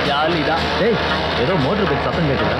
ஜாலிதான். டேய், ஏதோ motor bike சத்தம் கேட்டுடா.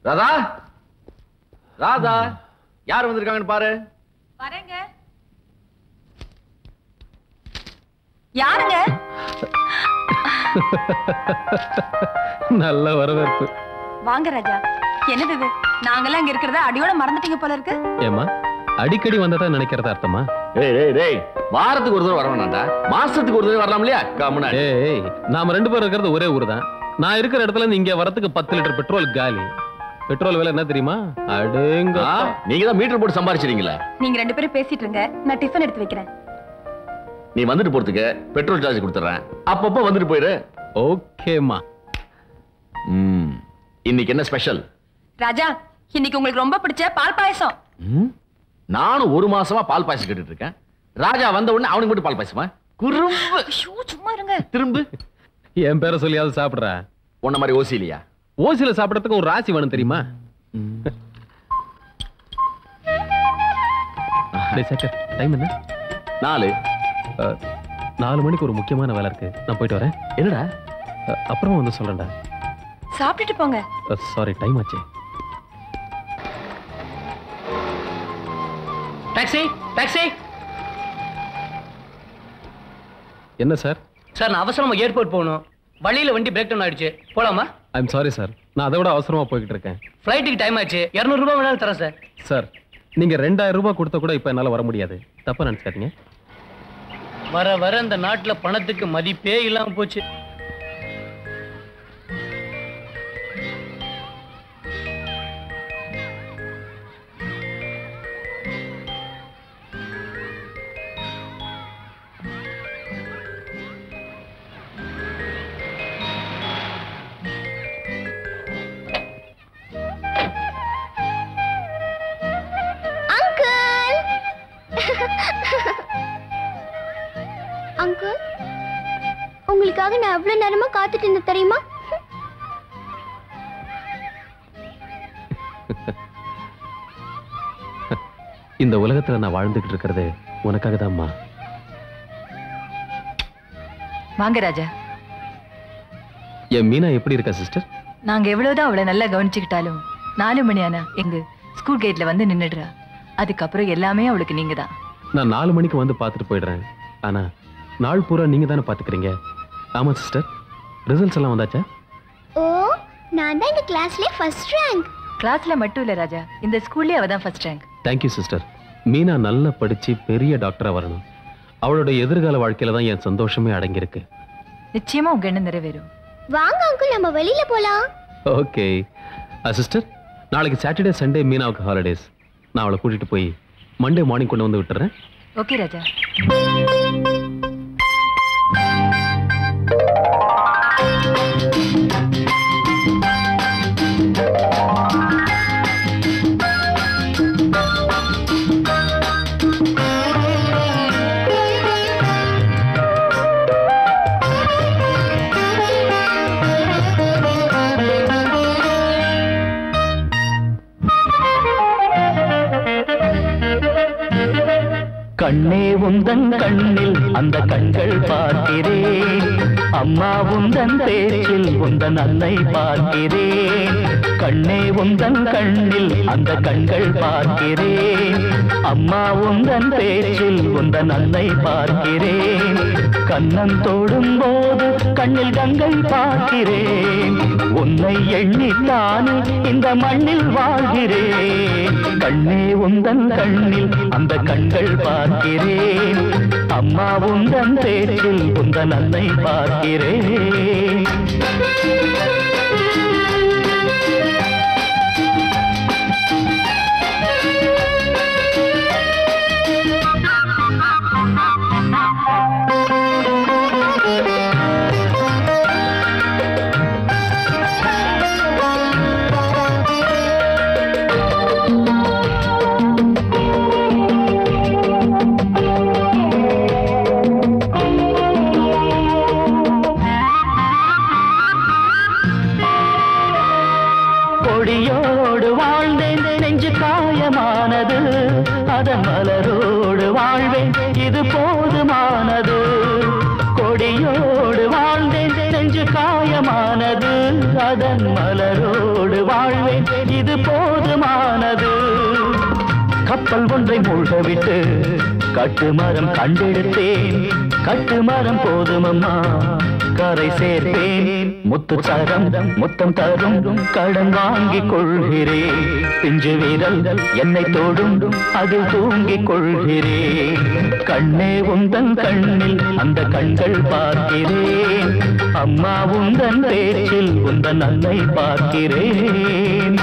ராதா, ராதா, யார் வந்திருக்காங்கன்னு பாரு. வரேங்க. யாருங்க? நல்ல வரவேற்பு. வாங்க ராஜா. என்னது இது? நாங்கெல்லாம் இங்க இருக்கிறத அடியோட மறந்துட்டீங்க போல இருக்கு. ஏமா அடிக்கடி வந்ததா நினைக்கிறத அர்த்தமா? வாரத்துக்கு ஒரு தடவை வர வேணாண்டா, மாசத்துக்கு ஒரு தடவை வரலாம் இல்லையா? ஏய், நாம ரெண்டு பேரும் இருக்கிறது ஒரே ஊர் தான். நான் இருக்கிற இடத்துல இருந்து இங்க வரதுக்கு 10 லிட்டர் பெட்ரோல் காலி. பெட்ரோல் விலை என்ன தெரியுமா? அடேங்க, நீங்க தான் மீட்டர் போட்டு சம்பாரிச்சிட்டீங்களா? நீங்க ரெண்டு பேரும் பேசிட்டு இருங்க, நான் டிஃபன் எடுத்து வைக்கிறேன். நீ வந்துட்டு போறதுக்கு பெட்ரோல் சார்ஜ் கொடுத்துறேன், அப்பப்போ வந்துட்டு போயிரு. ஓகேமா. இன்னைக்கு என்ன ஸ்பெஷல்? ராஜா, இன்னைக்கு உங்களுக்கு ரொம்ப பிடிச்ச பால் பாயசம். நானும் ஒரு மாசமா பால் பாயசம் கேட்டுட்டு இருக்கேன். ராஜா வந்த உடனே அவனுக்கு மட்டும் பால் பாயசமா? குறும்பு. சும்மா இருங்க. திரும்ப என் பேரை சொல்லியாவது சாப்பிடுற. உன்ன மாதிரி ஓசி இல்லையா? ஓசில சாப்பிடறதுக்கு ஒரு ராசி வேணும் தெரியுமா? டைம் என்ன? 4 மணிக்கு ஒரு முக்கியமான வேலை இருக்கு, நான் போயிட்டு வரேன். என்னடா? அப்புறமா வந்து சொல்றேன்டா. சாப்பிட்டுட்டு போங்க. சாரி, டைம் ஆச்சு. Taxi, taxi. என்ன சார்? சார், நான் அவசரமா ஏர்போர்ட் போகணும். வழியில வண்டி பிரேக் டவுன் ஆயிடுச்சு, போலாமா? ஐம் சாரி சார், நான் அதை விட அவசரமா போய்கிட்டு இருக்கேன். ஃப்ளைட்டுக்கு டைம் ஆச்சு, 200 ரூபாய் வேணாலும் தரேன் சார். சார், நீங்க 2000 ரூபாய் கொடுத்த கூட இப்ப என்னால வர முடியாது, தப்பா நினைச்சுக்காதீங்க. வர வர இந்த நாட்டுல பணத்துக்கு மதிப்பே இல்லாம போச்சு. அங்கிள், உங்களுக்காக நான் எவ்வளவு நேரமா காத்துட்டு இருந்தேன் தெரியுமா? இந்த உலகத்துல நான் வாழ்ந்துகிட்டு இருக்கிறது உனக்காக தான்மா. வாங்க ராஜா. என் மீனா எப்படி இருக்கா சிஸ்டர்? நாங்க எவ்வளவுதான் அவளை நல்லா கவனிச்சுக்கிட்டாலும் 4 மணி ஆனா எங்க ஸ்கூல் கேட்ல வந்து நின்னுடுறா. அதுக்கப்புறம் எல்லாமே அவளுக்கு நீங்க தான். நான் 4 மணிக்கு வந்து பார்த்துட்டு போயிடுறேன். ஆனா நாள் பூரா நீங்க தானே பாத்துக்கிறீங்க. ஆமா சிஸ்டர், ரிசல்ட்ஸ் எல்லாம் வந்தாச்சா? ஓ, நான் தான் இந்த கிளாஸ்லயே ஃபர்ஸ்ட் ரேங்க். கிளாஸ்ல மட்டும் இல்ல ராஜா, இந்த ஸ்கூல்லயே அவ தான் first rank. Thank you sister. Meena நல்லா படிச்சு பெரிய டாக்டரா வரணும். அவளோட எதிர்கால வாழ்க்கையில தான் என் சந்தோஷமே அடங்கியிருக்கு. நிச்சயமா உங்க எண்ணம் நிறைவேறும். வாங்க அங்கிள், நம்ம வெளியில போலாம். ஓகே சிஸ்டர், நாளைக்கு சாட்டர்டே சண்டே மீனாவுக்கு ஹாலிடேஸ். நான் அவளை கூட்டிட்டு போய் மண்டே மார்னிங் கொண்டு வந்து விட்டுறேன். ஓகே ராஜா. கண்ணே உந்தன் கண்ணில் அந்த கண்கள் பார்க்கிறேன், அம்மா உந்தன் பேச்சில் உந்தன் அன்னை பார்க்கிறேன். கண்ணே உந்தன் கண்ணில் அந்த கண்கள் பார்க்கிறேன், அம்மா உந்தன் பேச்சில் உந்தன் அன்னை பார்க்கிறேன். கண்ணன் தோடும் போது கண்ணில் கங்கை பார்க்கிறேன், உன்னை எண்ணித்தானே இந்த மண்ணில் வாழ்கிறேன். கண்ணே உந்தன் கண்ணில் அந்த கண்கள் பார்க்கிறேன், அம்மா உந்தன் பேச்சில் உந்தன் அன்னை பார்க்கிறேன். கொடியோடு வாழ்ந்தேன் நெஞ்சு காயமானது, அதன் மலரோடு வாழ்வேன் இது போதுமானது. கொடியோடு வாழ்ந்தேன் நெஞ்சு காயமானது, அதன் மலரோடு வாழ்வேன் இது போதுமானது. கப்பல் ஒன்றை மூழ்கவிட்டு கட்டுமரம் கண்டெடுத்தேன், கட்டுமரம் போதுமம்மா கரை சேர்ப்பேன். முத்து சரம் முத்தம் தரும் கடன் வாங்கிக் கொள்கிறேன், பிஞ்சு வீரல் என்னை தோடும் அதில் தூங்கிக் கொள்கிறேன். கண்ணே உந்தன் கண்ணில் அந்த கண்கள் பார்க்கிறேன், அம்மா உந்தன் பேச்சில் உந்தன் அன்னை பார்க்கிறேன்.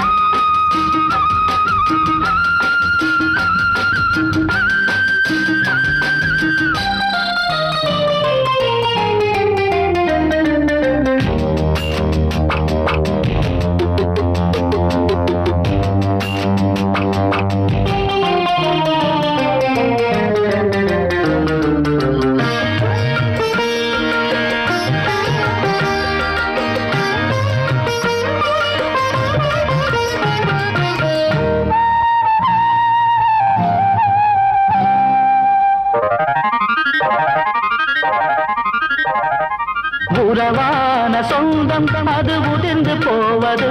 உறவான சொந்தம் அது உதிர்ந்து போவது,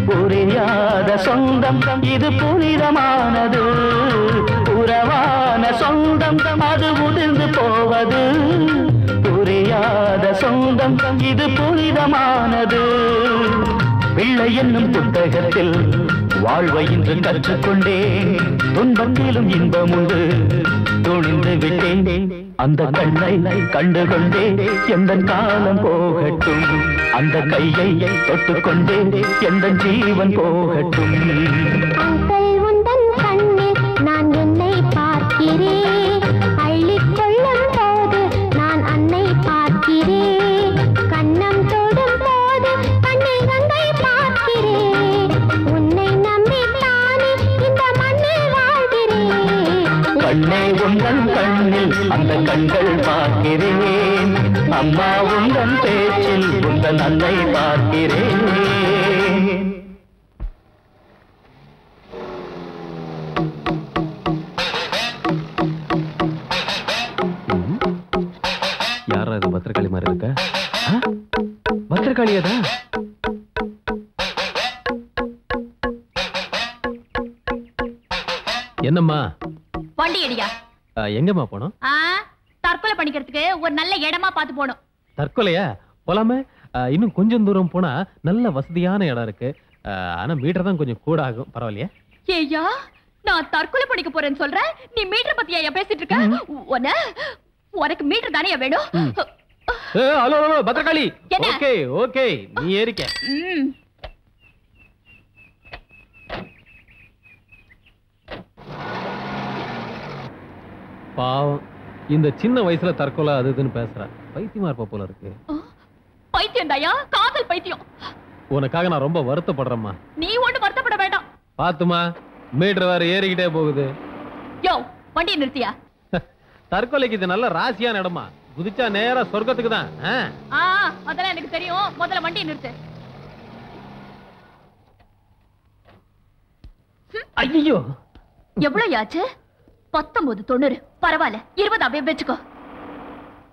புரியாத சொந்தம் இது புனிதமானது. உறவான சொந்தம் அது உதிர்ந்து போவது, புரியாத சொந்தம் இது புனிதமானது. பிள்ளை என்னும் புத்தகத்தில் வாழ்வை இன்று கற்றுக்கொண்டேன், துன்பத்திலும் இன்பம் உண்டு துணிந்து விட்டேன். அந்த கண்ணை கண்டுகொண்டே எந்த காலம் போகட்டும், அந்த கையை தொட்டுக்கொண்டே எந்த ஜீவன் போகட்டும். அங்கிள் உந்தன் கண்ணில் நான் என்னை பார்க்கிறேன், அள்ளிக் கொள்ளும் போது நான் அன்னை பார்க்கிறேன். கண்ணம் தொடும் போது கண்ணில் கங்கை பார்க்கிறேன், உன்னை நம்பித்தானே இந்த மண்ணில் வாழ்கிறேன். கண்ணே உந்தன் கண்ணில் அந்த கண்கள் பார்க்கிறேன், அம்மா உந்தன் பேச்சில் உந்தன் அன்னை பார்க்கிறேன். யாரா இது பத்திரகாளி மாதிரி இருக்க? பத்திரகாளியாதா? வண்டி அடியா. எங்கம்மா போனோம்? தற்கொலை பண்ணிக்கிறதுக்கு ஒரு நல்ல இடமா பார்த்து போனோம். தற்கொலையா? போலாமே. இன்னும் கொஞ்சம் தூரம் போனா நல்ல வசதியான இடம் இருக்கு. ஆனா மீட்டர் தான் கொஞ்சம் கூட ஆகும். பரவாயில்லையா? ஏய்யா, நான் தற்கொலை பண்ணிக்க போறேன்னு சொல்றேன், நீ மீட்டர் பத்தியா பேசிட்டு இருக்க? உனக்கு மீட்டர் தானே வேணும்? Hello hello Bhadrakali. என்ன? ஓகே ஓகே, நீ ஏறிக்க. பாவம், இந்த சின்ன வயசுல தற்கொலை அது இதுன்னு பேசுற. பைத்தியமா இருப்ப போல இருக்கு. பைத்தியம் தாயா, காதல் பைத்தியம். உனக்காக நான் ரொம்ப வருத்தப்படுறேம்மா. நீ ஒண்ணு வருத்தப்பட வேண்டாம். பாத்துமா, மீட்டர் வேற ஏறிக்கிட்டே போகுது. யோ, வண்டியை நிறுத்தியா. தற்கொலைக்கு இது நல்ல ராசியான இடமா. குதிச்சா நேரா சொர்க்கத்துக்கு தான். அதெல்லாம் எனக்கு தெரியும். முதல்ல வண்டியை நிறுத்து. ஐயோ, எவ்வளவு ஆச்சு? 1990. பரவாயில்ல, 20 அப்படியே வச்சுக்கோ.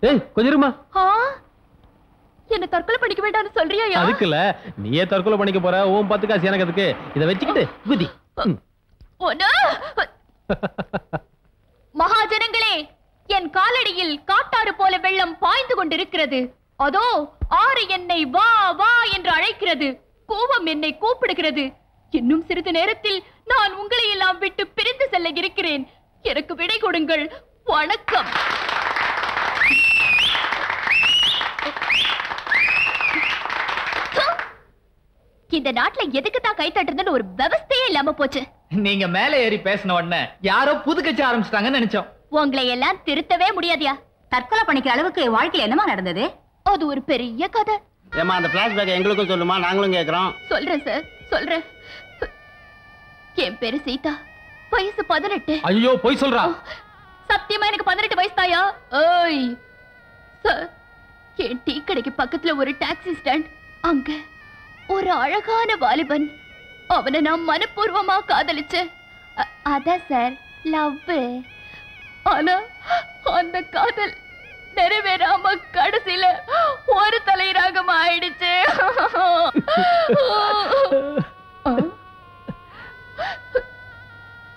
ஏய் கொஞ்சம் இருமா. என்ன தற்கொலை பண்ணிக்க வேண்டாம்னு சொல்றியா? அதுக்குல நீயே தற்கொலை பண்ணிக்க போற. ஓம் 10 காசு எனக்கு அதுக்கு. இத வச்சுக்கிட்டு குதி. மகாஜனங்களே, என் காலடியில் காட்டாறு போல வெள்ளம் பாய்ந்து கொண்டிருக்கிறது. அதோ ஆறு என்னை வா வா என்று அழைக்கிறது. கோபம் என்னை கூப்பிடுகிறது. இன்னும் சிறிது நேரத்தில் நான் உங்களை எல்லாம் விட்டு பிரிந்து செல்ல இருக்கிறேன். எனக்கு விடை கொடுங்கள். வணக்கம். இந்த நாட்டுல எதுக்கு தான் கை தட்டுறதுன்னு ஒரு விவஸ்தையே இல்லாம போச்சு. நீங்க மேல ஏறி பேசின உடனே யாரோ புது கட்சி ஆரம்பிச்சிட்டாங்கன்னு நினைச்சோம். உங்களை எல்லாம் திருத்தவே முடியாதியா. தற்கொலை பண்ணிக்கிற அளவுக்கு வாழ்க்கையில என்னமா நடந்தது? அது ஒரு பெரிய கதை. ஏமா அந்த பிளாஷ்பேக் எங்களுக்கும் சொல்லுமா, நாங்களும் கேக்குறோம். சொல்றேன் சார், சொல்றேன். என் பேரு சீதா, வயசு 18. ஐயோ போய் சொல்றா. சத்தியமா எனக்கு 18 வயசு தாயா. ஓய் சார், என் டீ கடைக்கு பக்கத்துல ஒரு டாக்ஸி ஸ்டாண்ட். அங்க ஒரு அழகான வாலிபன். அவனை நான் மனப்பூர்வமா காதலிச்சேன். அதான் சார் லவ். ஆனா அந்த காதல் நிறைவேறாம கடைசியில ஒரு தலைராகம் ஆயிடுச்சு.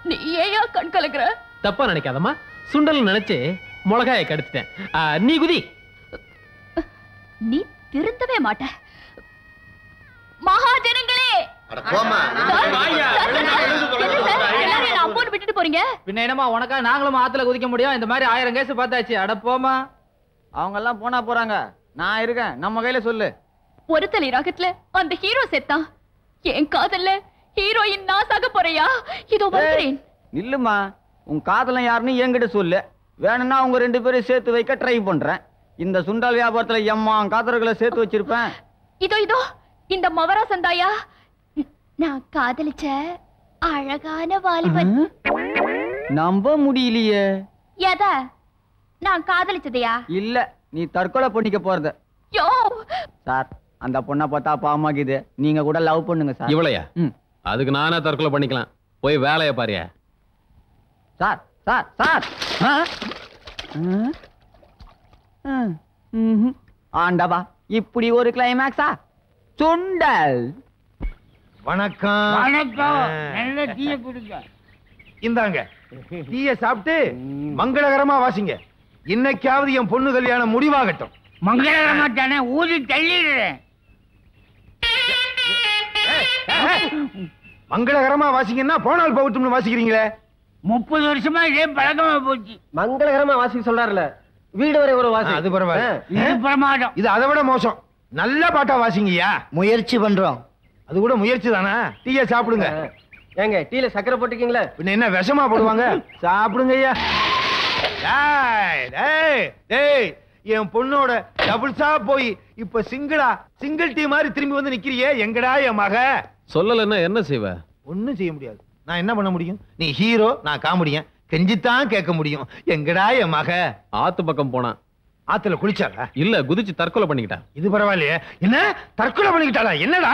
நீ ஏயா கண் கலக்குற? தப்பா நினைக்காதம்மா, சுண்டல் நினைச்சு மிளகாயை கடிச்சிட்டேன். நீ குதி. நீ திருந்தவே மாட்ட. மகாஜனங்களே, விட்டுட்டு போறீங்க. பின்ன என்னமா உனக்கா நாங்களும் ஆத்துல குதிக்க முடியும்? இந்த மாதிரி 1000 கேஸ் பார்த்தாச்சு. அட போமா. அவங்க எல்லாம் போனா போறாங்க, நான் இருக்கேன். நம்ம கையில சொல்லு. ஒரு தலை ராகத்துல அந்த ஹீரோ செத்தான். என் காதல்ல ஹீரோயின் நான் சாக போறியா? இதோ வருகிறேன். இல்லம்மா, உன் காதலன் யாருன்னு என்கிட்ட சொல்லு. வேணும்னா அவங்க 2 பேரும் சேர்த்து வைக்க ட்ரை பண்றேன். இந்த சுண்டல் வியாபாரத்துல எம்மா காதல்களை சேர்த்து வச்சிருப்பேன். இதோ இதோ இந்த மவராசன் தாயா, நான் காதலிச்ச அழகான வாலிபன். நம்ப முடியலையே. எதா நான் காதலிச்சதையா? இல்ல, நீ தற்கொலை பண்ணிக்க போறது. யோ சார், அந்த பொண்ணை பார்த்தா பாமாக்குது. நீங்க கூட லவ் பண்ணுங்க சார். இவளையா? அதுக்கு நானே தற்கொலை பண்ணிக்கலாம். போய் வேலைய பாரியா. Sir sir sir. ஆண்டவா, இப்படி ஒரு கிளைமேக்ஸா? சுண்டல். வணக்கம். வணக்கம். நல்ல டீ குடிங்க. இந்தாங்க டீயை சாப்பிட்டு மங்களகரமா வாசிங்க. இன்னைக்காவது என் பொண்ணு கல்யாணம் முடிவாகட்டும். மங்களகரமா தானே, ஊதி தள்ளிடுறேன். மங்களகரமா வாசிங்கன்னா போனால் போகட்டும்னு வாசிக்கிறீங்களே. 30 வருஷமா இதே பழக்கமா போச்சு. மங்களகரமா வாசிக்க சொல்றாருல, வீடு வரை ஒரு வாசி. அது பரவாயில்ல. இது பிரமாதம். இது அதை விட மோசம். நல்ல பாட்டா வாசிங்கய்யா. முயற்சி பண்றோம். அது கூட முயற்சி தானா? டீயை சாப்பிடுங்க. ஏங்க டீல சக்கரை போட்டுக்கீங்களா? பின்ன என்ன விஷமா போடுவாங்க? சாப்பிடுங்க ஐயா. என் பொண்ணோட டபுள்ஸா போய் இப்ப சிங்கிள் டீ மாதிரி திரும்பி வந்து நிக்கிறியே. எங்கடா என் மக? சொல்லலன்னா என்ன செய்வ? ஒண்ணும் செய்ய முடியாது. நான் என்ன பண்ண முடியும்? நீ ஹீரோ, நான் காமெடியன். கெஞ்சித்தான் கேட்க முடியும். எங்கடா என் மக? ஆத்து பக்கம் போனா. ஆத்துல குளிச்சாளா? இல்ல, குதிச்சு தற்கொலை பண்ணிக்கிட்டா. இது பரவாயில்லையே. என்ன தற்கொலை பண்ணிக்கிட்டாளா? என்னடா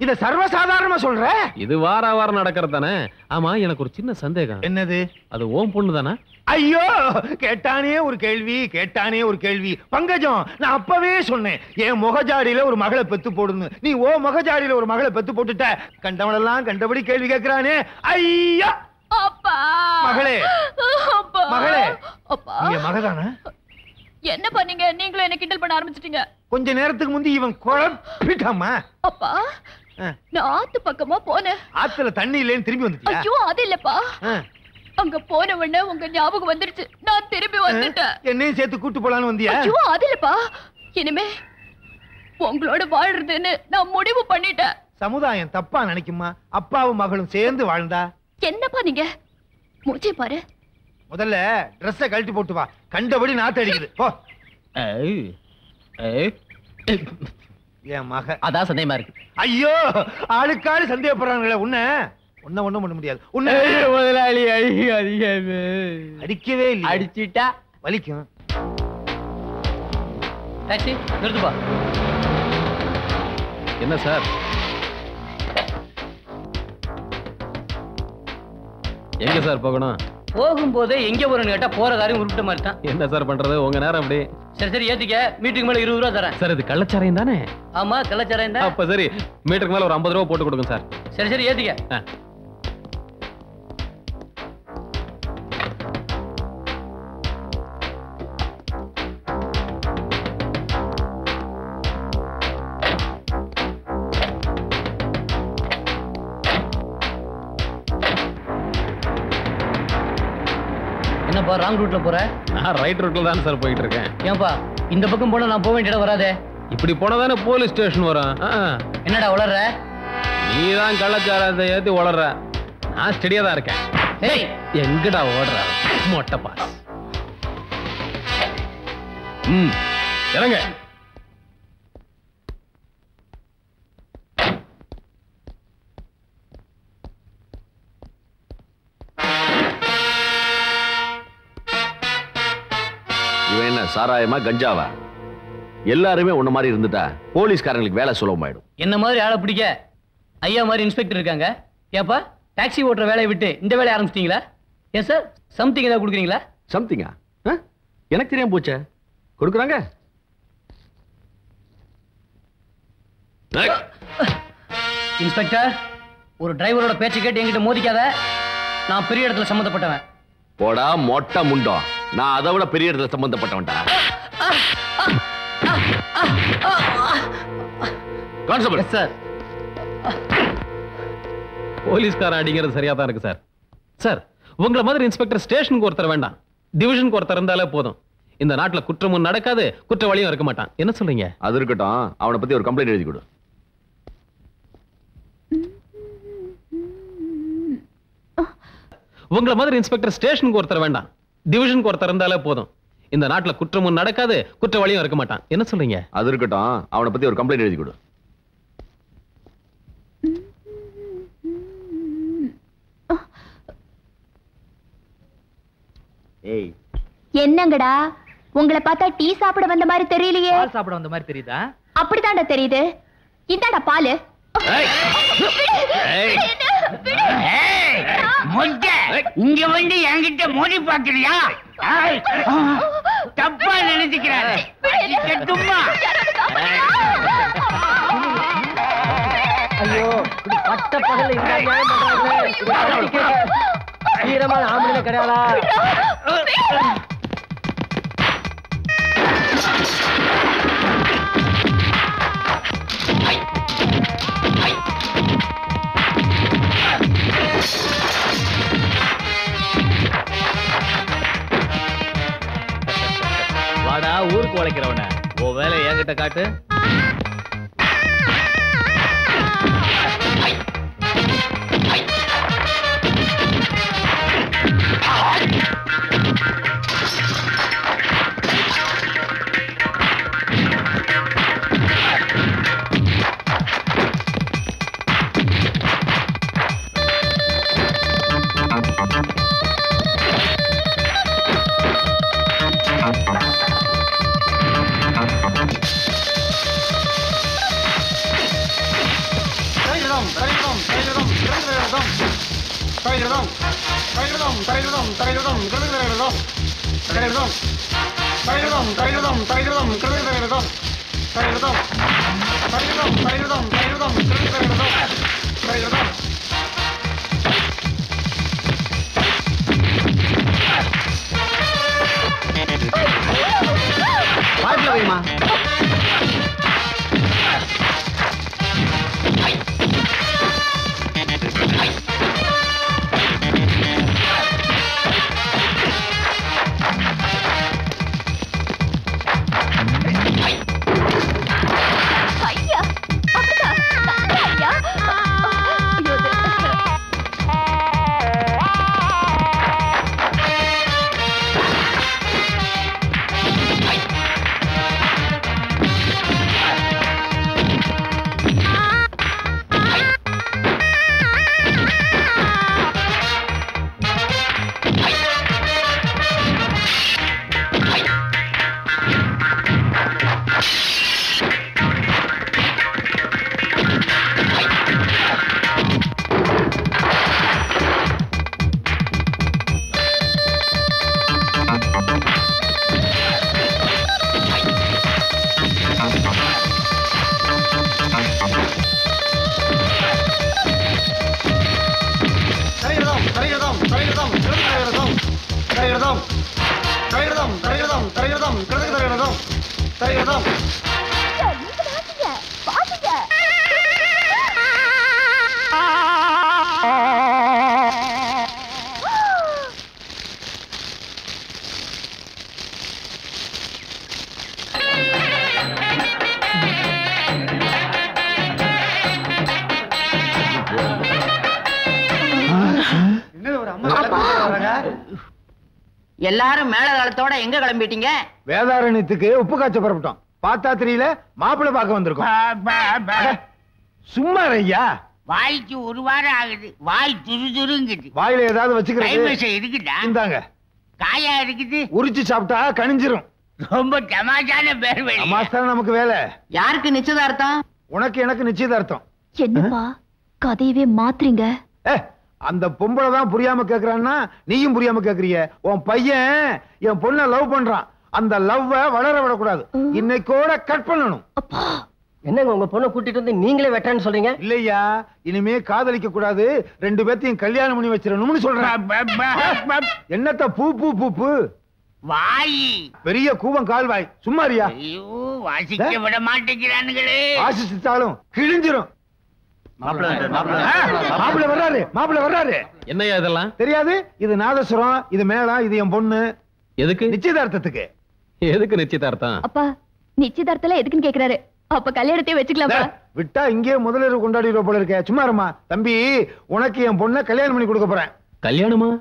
இத சர்வசாதாரணமா சொல்ற? இது வாரம் நடக்கிறது தானே. ஆமா, எனக்கு ஒரு சின்ன சந்தேகம். என்னது? அது ஓம் பொண்ணு தானே? ஐயோ, கேட்டானே ஒரு கேள்வி. பங்கஜம், நான் அப்பவே சொன்னேன் என் முகஜாடியில ஒரு மகளை பெத்து போடுன்னு. நீ ஓ முகஜாடியில ஒரு மகளை பெத்து போட்டுட்ட. கண்டவனெல்லாம் கண்டபடி கேள்வி கேட்கிறானே. ஐயா அப்பா, மகளே, அப்பா நீங்க மகதானா? என்ன பண்ணீங்க? நீங்களும் என்ன கிண்டல் பண்ண ஆரம்பிச்சிட்டீங்க. கொஞ்ச நேரத்துக்கு முந்தி இவன் குழப்பிட்டாமா? அப்பா நான் ஆத்து பக்கமா போனேன். ஆத்துல தண்ணி இல்லைன்னு திரும்பி வந்துட்டியா? ஐயோ அது இல்லப்பா. அங்க போன உடனே உங்க ஞாபகம் வந்துருச்சு. நான் திரும்பி வந்துட்டேன். என்னையும் சேர்த்து கூட்டு போலான்னு வந்தியா? ஐயோ அது இல்லப்பா. இனிமே உங்களோட வாழ்றதுன்னு நான் முடிவு பண்ணிட்டேன். சமுதாயம் தப்பா நினைக்குமா அப்பாவும் மகளும் சேர்ந்து வாழ்ந்தா? என்னப்பா நீங்க மூச்சை பாரு. முதல்ல ட்ரெஸ்ஸ கழட்டி போட்டு வா. கண்டபடி நாத்து அடிக்குது. போ. என் மக அதான் சந்தேகமா இருக்கு. ஐயோ ஆளுக்காளு சந்தேகப்படுறாங்களே. ஒன்னும் பண்ண முடியாது. முதலாளி அடிக்கவே இல்லை. அடிச்சிட்டா வலிக்கும். டாக்ஸி நிறுத்துப்பா. என்ன சார்? எங்க சார் போகணும்? போகும்போதே எங்க போறேன்னு கேட்டா போற காரியம் உருப்பிட்ட மாதிரி தான். என்ன சார் பண்றது? உங்க நேரம் அப்படி. சரி ஏத்திக்க. மீட்டருக்கு மேல 20 ரூபா தரேன். சார் இது கள்ளச்சாரையும் தானே? ஆமா கள்ளச்சாராயம் தான். அப்ப சரி மீட்டருக்கு மேல ஒரு 50 ரூபா போட்டு கொடுங்க சார். சரி ஏத்திக்க. என்னப்பா ராங் ரூட்ல போற? நான் ரைட் ரூட்ல தான் சார் போயிட்டு இருக்கேன். ஏன்பா இந்த பக்கம் போனா நான் போக வேண்டிய இடம் வராதே? இப்படி போனதானே போலீஸ் ஸ்டேஷன் வரும். என்னடா உளர்ற? நீ தான் கள்ளச்சாரத்தை ஏத்தி உளர்ற. நான் ஸ்டெடியா தான் இருக்கேன். ஏய் எங்கடா ஓடுற மொட்டை பாஸ்? இறங்க. இவன் என்ன சாராயமா கஞ்சாவா? எல்லாருமே உன்ன மாதிரி இருந்துட்டா போலீஸ்காரங்களுக்கு வேலை சுலபமாயிடும். என்ன மாதிரி ஆளை பிடிக்க ஐயா மாதிரி இன்ஸ்பெக்டர் இருக்காங்க. ஏப்பா டாக்ஸி ஓட்டுற வேலையை விட்டு இந்த வேலையை ஆரம்பிச்சிட்டீங்களா? ஏன் சார் சம்திங் ஏதாவது கொடுக்குறீங்களா? சம்திங்கா? எனக்கு தெரியாம போச்சே. கொடுக்குறாங்க. இன்ஸ்பெக்டர் ஒரு டிரைவரோட பேச்சை கேட்டு என்கிட்ட மோதிக்காத. நான் பெரிய இடத்துல சம்பந்தப்பட்டவன். போடா மொட்டை முண்டம். நான் அதை விட பெரிய இடத்துல சம்பந்தப்பட்டவன்டா. கான்ஸ்டபிள் சார் போலீஸ்காரன் அடிக்கிறது சரியா தான் இருக்கு சார். சார் உங்களை மாதிரி இன்ஸ்பெக்டர் ஸ்டேஷனுக்கு ஒருத்தர் வேண்டாம், டிவிஷனுக்கு ஒருத்தர் இருந்தாலே போதும். இந்த நாட்டுல குற்றமும் நடக்காது, குற்றவாளியும் இருக்க மாட்டான். என்ன சொல்றீங்க? அது இருக்கட்டும், அவனை பத்தி ஒரு கம்ப்ளைண்ட் எழுதி கொடு. உங்களை மாதிரி இன்ஸ்பெக்டர் ஸ்டேஷனுக்கு ஒருத்தர் வேண்டாம், டிவிஷனுக்கு ஒருத்தர் இருந்தாலே போதும். இந்த நாட்டுல குற்றமும் நடக்காது, குற்றவாளியும் இருக்க மாட்டான். என்ன சொல்றீங்க? அது இருக்கட்டும், அவனை பத்தி ஒரு கம்ப்ளைண்ட் எழுதி கொடு. என்னங்கடா உங்களை பார்த்தா டீ சாப்பிட வந்த மாதிரி தெரியலையே. பால் சாப்பிட வந்த மாதிரி தெரியுதா? அப்படிதான்டா தெரியுது. இந்தாடா பாலு. இங்க வந்து என்கிட்ட மோதி பாக்குறியா? தப்பா நினைச்சுக்கிறாரு. ஐயோ பட்ட பகல்ல இந்த நியாயம் பண்றாங்களே. வீரமான ஆம்பளை கிடையாதா? வாடா ஊருக்கு உழைக்கிறவன, ஓ வேலை என்கிட்ட காட்டு. தரகதம் தரகதம் தரகதம் தரகதம் தரகதம். எல்லாரும் மேலதாளத்தோட எங்க கிளம்பிட்டீங்க? வேதாரண்யத்துக்கு உப்பு காய்ச்ச புறப்பட்டோம். பார்த்தா தெரியல மாப்பிள்ளை பார்க்க வந்திருக்கோம். சும்மா ஐயா, வாய்க்கு ஒரு வாரம் ஆகுது. வாய் துரு துருங்குது. வாயில ஏதாவது வச்சுக்கிறது இருக்குதா? இந்தாங்க. காயா இருக்குது. உரிச்சு சாப்பிட்டா கணிஞ்சிரும். ரொம்ப தமாஷான பேர் வேலை. தமாஷான நமக்கு வேலை. யாருக்கு நிச்சயதார்த்தம்? உனக்கு எனக்கு நிச்சயதார்த்தம். என்னப்பா கதையவே மாத்துறீங்க? அந்த பொம்பளை தான் புரியாம கேக்குறான்னா நீயும் புரியாம கேக்குறிய. உன் பையன் என் பொண்ணை லவ் பண்றான். அந்த லவ்வ வளர விடக்கூடாது. இன்னைக்கோட கட் பண்ணணும். என்னங்க உங்க பொண்ணை கூட்டிட்டு வந்து நீங்களே வெட்டான்னு சொல்றீங்க? இல்லையா, இனிமே காதலிக்க கூடாது, ரெண்டு பேர்த்தையும் கல்யாணம் பண்ணி வச்சிடணும்னு சொல்றேன். என்னத்த பூ பூ பூ பூ வாய் பெரிய கூவம் கால்வாய். சும்மாரியா? ஐயோ, வாசிக்க விட மாட்டேங்கிறானுங்களே. வாசிச்சாலும் கிழிஞ்சிரும். மாப்பிள்ள வர்றாரு, மாப்பிள்ள வர்றாரு. என்னையா இதெல்லாம் தெரியாது? இது நாதசுரம், இது மேளம், இது என் பொண்ணு. எதுக்கு? நிச்சயதார்த்தத்துக்கு. எதுக்கு நிச்சயதார்த்தம்? அப்பா நிச்சயதார்த்தம் எதுக்குன்னு கேக்குறாரு. அப்ப கல்யாணத்தை வச்சுக்கலாமா? விட்டா இங்கே முதலிரவு கொண்டாடிடுற போல இருக்க. சும்மா இருமா தம்பி, உனக்கு என் பொண்ணை கல்யாணம் பண்ணி கொடுக்க போறேன். கல்யாணமா?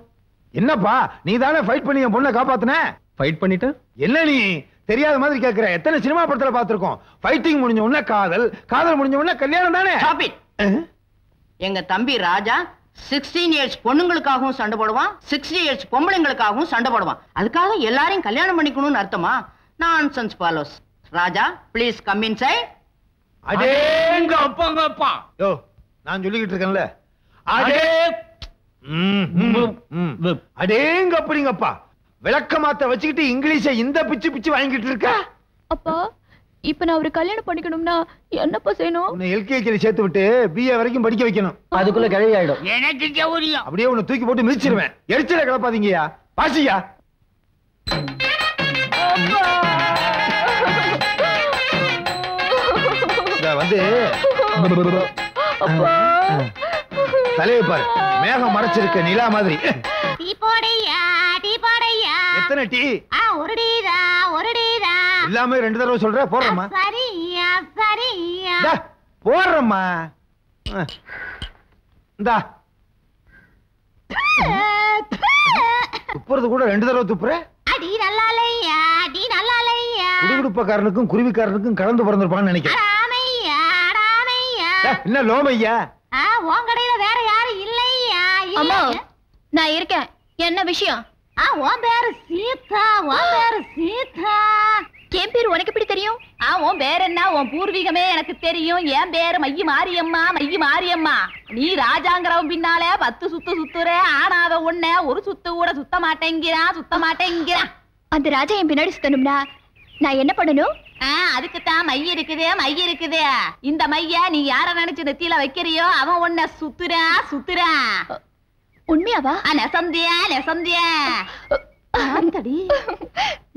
என்னப்பா நீ தானே ஃபைட் பண்ணி என் பொண்ணை காப்பாத்துன? ஃபைட் பண்ணிட்ட? என்ன நீ தெரியாத மாதிரி கேக்குற? எத்தனை சினிமா படத்துல பாத்துருக்கோம். ஃபைட்டிங் முடிஞ்ச உடனே காதல், காதல் முடிஞ்ச உடனே கல்யாணம் தானே. எங்க தம்பி ராஜா 16 இயர்ஸ் பொண்ணுங்களுக்காகவும் சண்டை போடுவான், 60 இயர்ஸ் பொம்பளைங்களுக்காகவும் சண்டை போடுவான். அதுக்காக எல்லாரையும் கல்யாணம் பண்ணிக்கணும்னு அர்த்தமா? Nonsense fellows. Raja please come inside. அடேங்க அப்பா. யோ, நான் சொல்லிக்கிட்டு இருக்கேன்ல. அடே அடேங்க அப்படிங்கப்பா. விளக்கமாத்த வச்சுக்கிட்டு இங்கிலீஷை இந்த பிச்சு பிச்சு வாங்கிட்டு இருக்க. அப்பா இப்ப நான் அவரை கல்யாணம் பண்ணிக்கணும்னா என்னப்பா செய்யணும்? உன்னை எல்கேஜில சேர்த்து விட்டு பிஏ வரைக்கும் படிக்க வைக்கணும். அதுக்குள்ள கிழவி ஆயிடும். எனக்கு சௌரியம். அப்படியே உன்னை தூக்கி போட்டு மிதிச்சிருவேன். எரிச்சல கிளப்பாதீங்கயா. பாசியா வந்து தலையை பாரு, மேகம் மறைச்சிருக்க நிலா மாதிரி. டீ போடையா, டீ போடையா. எத்தனை டீ? ஒரு டீதா, ஒரு டீதா. எல்லாமே 2 தடவை சொல்ற. போடுறமா? சரியா, சரியா. போடுறமா. இந்தா துப்புறது கூட 2 தடவை துப்புற. அடி நல்லாலையா, அடி நல்லாலையா. குடுகுடுப்பக்காரனுக்கும் குருவிக்காரனுக்கும் கலந்து பிறந்திருப்பான்னு நினைக்கிறேன். ராமையா, ராமையா. என்ன லோமையா? உன் கடையில வேற யாரும் இல்லையா? அம்மா நான் இருக்கேன். என்ன விஷயம்? உன் பேரு சீதா, உன் பேரு சீதா. என் பேர் உனக்கு எப்படி தெரியும்? உன் பேர் என்ன? உன் பூர்வீகமே எனக்கு தெரியும். என் பேரு மையி மாரியம்மா, மையி மாரியம்மா. நீ ராஜாங்கிறவன் பின்னால 10 சுத்து சுத்துற. ஆனாவ உன்ன ஒரு சுத்து கூட சுத்த மாட்டேங்கிறான், சுத்த மாட்டேங்கிறான். அந்த ராஜா என் பின்னாடி சுத்தணும்னா நான் என்ன பண்ணணும்? அதுக்குத்தான் மை இருக்குதே, மை இருக்குதே. இந்த மைய நீ யார நினைச்சு நெத்தியில வைக்கிறியோ அவன் உன்ன சுத்துறா, சுத்துறா. உண்மையாவா? நெசந்தியா, நெசந்தியா.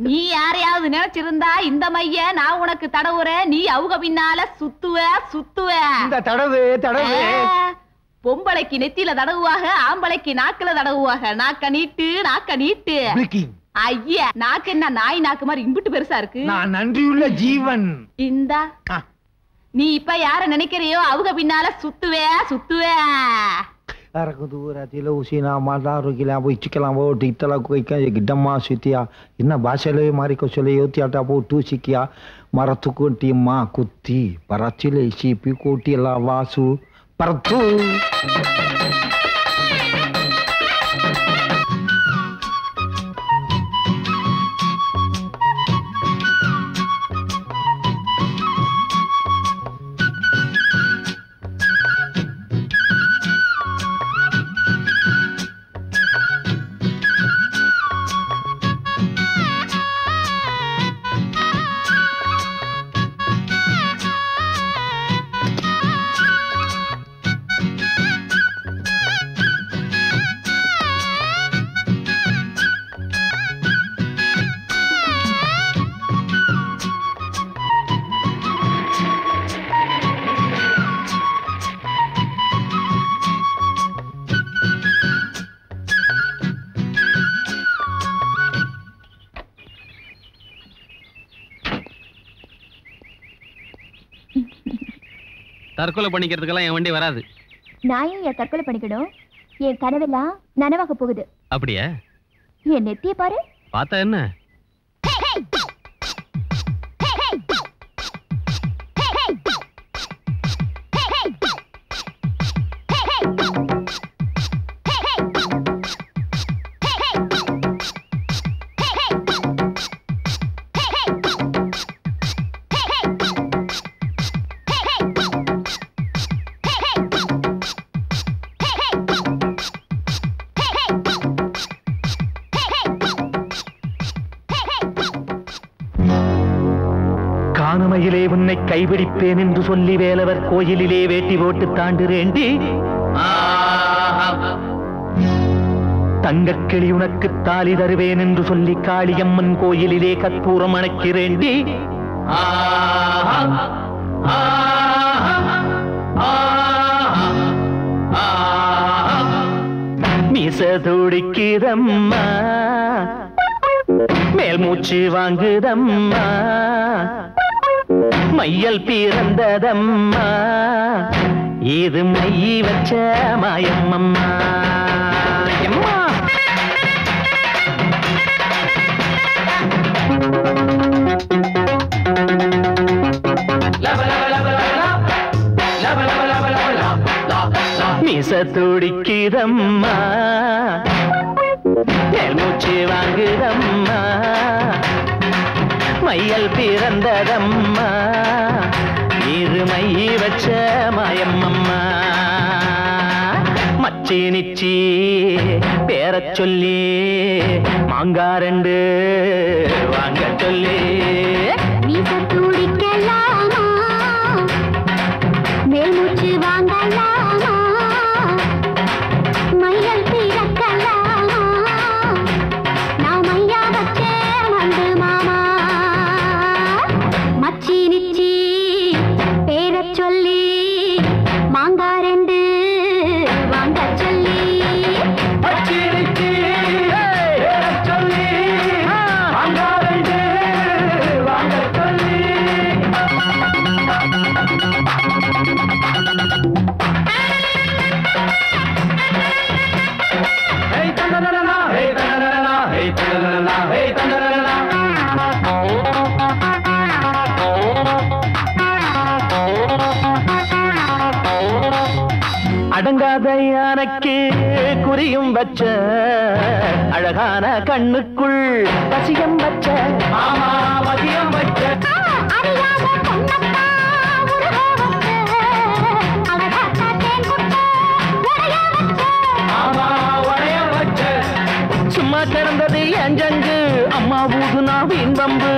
நீ யாரையாவது நினைச்சிருந்தா இந்த மைய நான் உனக்கு தடவுறேன். நீ அவங்க பின்னால சுத்துவ, சுத்துவ. இந்த தடவு தடவு. பொம்பளைக்கு நெத்தியில தடவுவாக, ஆம்பளைக்கு நாக்குல தடவுவாக. நாக்க நீட்டு, நாக்க நீட்டு. ஐயா, நாக்கு என்ன நாய் நாக்கு மாதிரி இம்புட்டு பெருசா இருக்கு? நான் நன்றியுள்ள ஜீவன். இந்தா நீ இப்ப யார நினைக்கிறியோ அவங்க பின்னால சுத்துவே, சுத்துவே. என்ன பாஷையிலே மாறிக்கோ சொல்லி யோத்தியாட்டா போ டூசிக்கியா மரத்து கோட்டியம்மா குத்தி பரச்சிலே சீப்பி கோட்டியெல்லாம் வாசு பரத்து. தற்கொலை பண்ணிக்கிறதுக்கெல்லாம் என் வண்டி வராது. நான் ஏன் தற்கொலை பண்ணிக்கணும்? என் கனவெல்லாம் நனவாக போகுது. அப்படியா? என் நெத்திய பாரு. பார்த்தா என்ன? காணமையிலே உன்னை கைபிடிப்பேன் என்று சொல்லி வேலவர் கோயிலிலே வேட்டி போட்டு தாண்டுறேண்டி. தங்கக்கிளி உனக்கு தாலி தருவேன் என்று சொல்லி காளியம்மன் கோயிலிலே கற்பூரம் அணைக்கிறேண்டி. மீச துடிக்குதம்மா, மேல் மூச்சு வாங்குதம்மா, மையல் பிறந்ததம்மா, இது மையி வச்ச மாயம்மம்மா. எம்மா மீச துடிக்குதம்மா, மேல் மூச்சு வாங்குதம்மா, மையல் பிறந்ததம்மா, இது மையி வச்ச மாயம்மம்மா. மச்சி நிச்சி பேரச் சொல்லி மாங்காரண்டு வாங்க சொல்லி. மீச துடிக்கலாமா, மேல் மூச்சு வாங்கலாமா, மையல் பிறக்கலாமா, நான் மையா வச்சே வந்து மாமா. மச்சி நிச்சி பேரச் சொல்லி மாங்காரண்டு வாங்க சொல்லி. மச்சி நிச்சி பேரச் சொல்லி மாங்காரண்டு வாங்க சொல்லி. ஹே தந்தரனா, ஹே தந்தரனா, ஹே தந்தரனா, ஹே தந்தரனா. அடங்காத யானைக்கு குறியும் வச்ச அழகான கண்ணுக்குள் வசியம் வச்ச மாமா வசியம் வச்ச. சும்மா திறந்தது அஞ்சங்கு, அம்மா ஊதுனா வீண்பம்பு.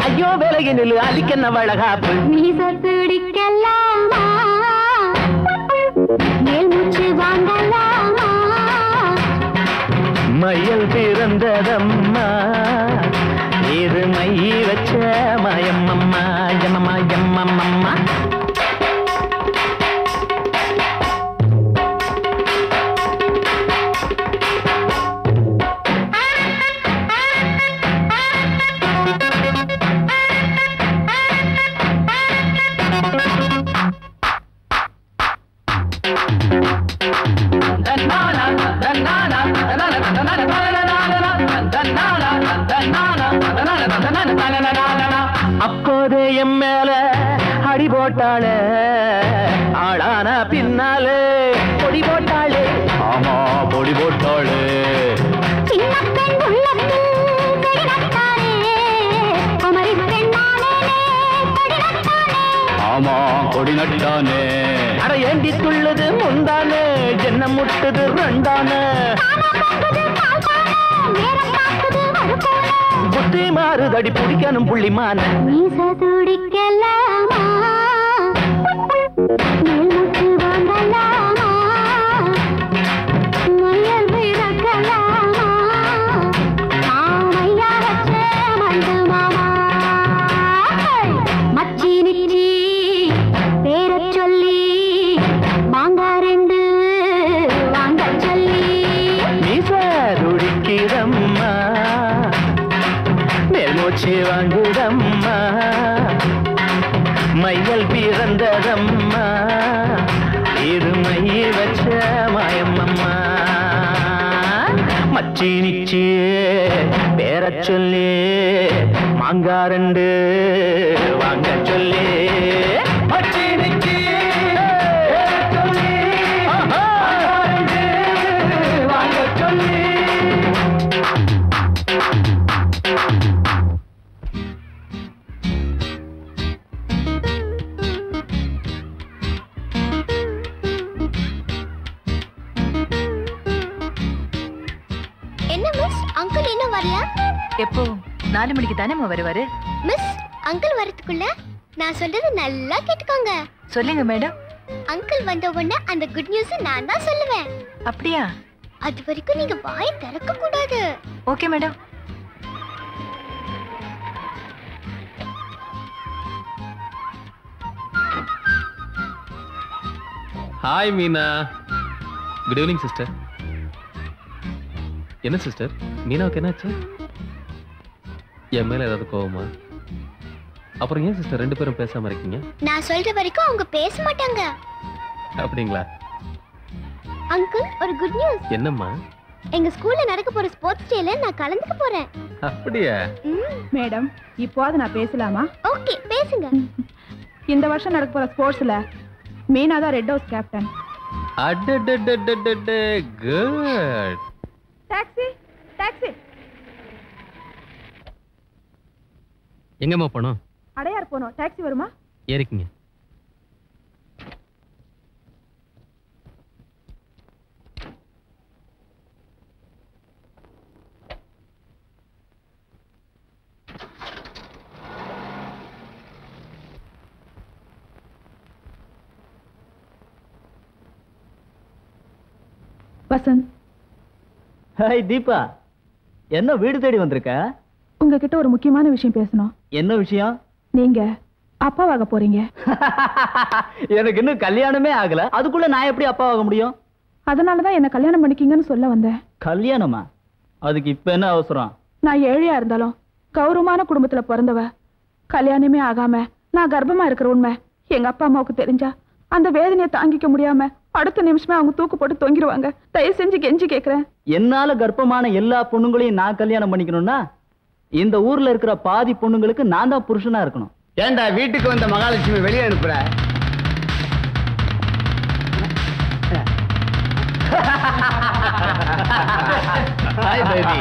ஐயோ வேலையினில் அலிக்கென்ன வழகாப்பு. மீச துடிக்கலாமா, மேல் மூச்சு வாங்கலாமா, மையல் பிறந்ததம்மா, இது மையி வச்ச மாயம்மம்மா. எம்மம்மா எம்மம்மம்மா. அப்போதே எம் மேல அடி போட்டாளே, ஆளான பின்னாலே பொடி போட்டாளே. ஆமா பொடி போட்டாளே. ஆமா கொடி நட்டானே. அட ஏண்டி துள்ளுது முந்தானே, என்ன முட்டுது ரெண்டானே. புத்தி மாறுதடி பிடிக்கணும் புள்ளிமான. மீச துடிக்கலாமா, மேல் மூச்சு வாங்கலாமா, மையல் பிறக்கலாமா, மையா வச்ச மண்டு மாமா. மச்சி நிச்சி பேரச் சொல்லி மாங்காரண்டு வாங்க சொல்லி. மீச துடிக்கிறம்மா, மேல் மூச்சு வாங்குதம்மா, மச்சீனிச்சு பேர சொல்லி மாங்காரண்டு வாங்க சொல்லி மச்சீனிச்சு பேர சொல்லி மாங்காரண்டு வாங்க சொல்லி. என்ன மிஸ் அங்கிள் இன்னும் வரல? எப்போ 4 மணிக்கு தானே வருவாரு? மிஸ் அங்கிள் வரதுக்குள்ள நான் சொல்றது நல்லா கேட்டுக்கோங்க. சொல்லுங்க மேடம். அங்கிள் வந்த உடனே அந்த குட் நியூஸ் நான் தான் சொல்லுவேன். அப்படியா? அது வரைக்கும் நீங்க வாயை திறக்க கூடாது. Okay madam. Hi Meena. Good evening sister. என்ன சிஸ்டர், மீனாவுக்கு என்னாச்சு? என் மேல ஏதாவது கோவமா? அப்புறம் ஏன் சிஸ்டர் 2 பேரும் பேசாம இருக்கீங்க? நான் சொல்ற வரைக்கும் அவங்க பேச மாட்டாங்க. அப்படிங்களா? அங்கிள் ஒரு குட் நியூஸ். என்னம்மா? எங்க ஸ்கூல்ல நடக்க போற ஸ்போர்ட்ஸ் டேல நான் கலந்துக்க போறேன். அப்படியா? மேடம், இப்போது நான் பேசலாமா? ஓகே, பேசுங்க. இந்த வருஷம் நடக்க போற ஸ்போர்ட்ஸ்ல மீனா தான் ரெட் ஹவுஸ் கேப்டன். அடடடடடட, குட். Taxi taxi. எங்கம்மா போனோம்? அடையார் போனோம். டாக்ஸி வருமா? ஏறிக்குங்க. வசந்த். ஹாய் தீபா, என்ன வீடு தேடி வந்திருக்க? உங்ககிட்ட ஒரு முக்கியமான விஷயம் பேசணும். என்ன விஷயம்? நீங்க அப்பாவாக போறீங்க. எனக்கு இன்னும் கல்யாணமே ஆகல, அதுக்குள்ள நான் எப்படி அப்பாவாக முடியும்? அதனாலதான் என்ன கல்யாணம் பண்ணிக்கிங்கன்னு சொல்ல வந்தேன். கல்யாணமா? அதுக்கு இப்ப என்ன அவசரம்? நான் ஏழையா இருந்தாலும் கௌரவமான குடும்பத்துல பிறந்தவ. கல்யாணமே ஆகாம நான் கர்ப்பமா இருக்கிற உண்மை எங்க அப்பா அம்மாவுக்கு தெரிஞ்சா அந்த வேதனையை தாங்கிக்க முடியாம அடுத்த நிமிஷமே அவங்க தூக்கு போட்டு தொங்கிடுவாங்க. தயவு செஞ்சு கெஞ்சி கேக்குறேன். என்னால கர்ப்பமான எல்லா பொண்ணுங்களையும் நான் கல்யாணம் பண்ணிக்கணும்னா இந்த ஊர்ல இருக்கிற பாதி பொண்ணுங்களுக்கு நான் தான் புருஷனா இருக்கணும். ஏண்டா வீட்டுக்கு வந்த மகாலட்சுமி வெளியே அனுப்புற? Hi baby.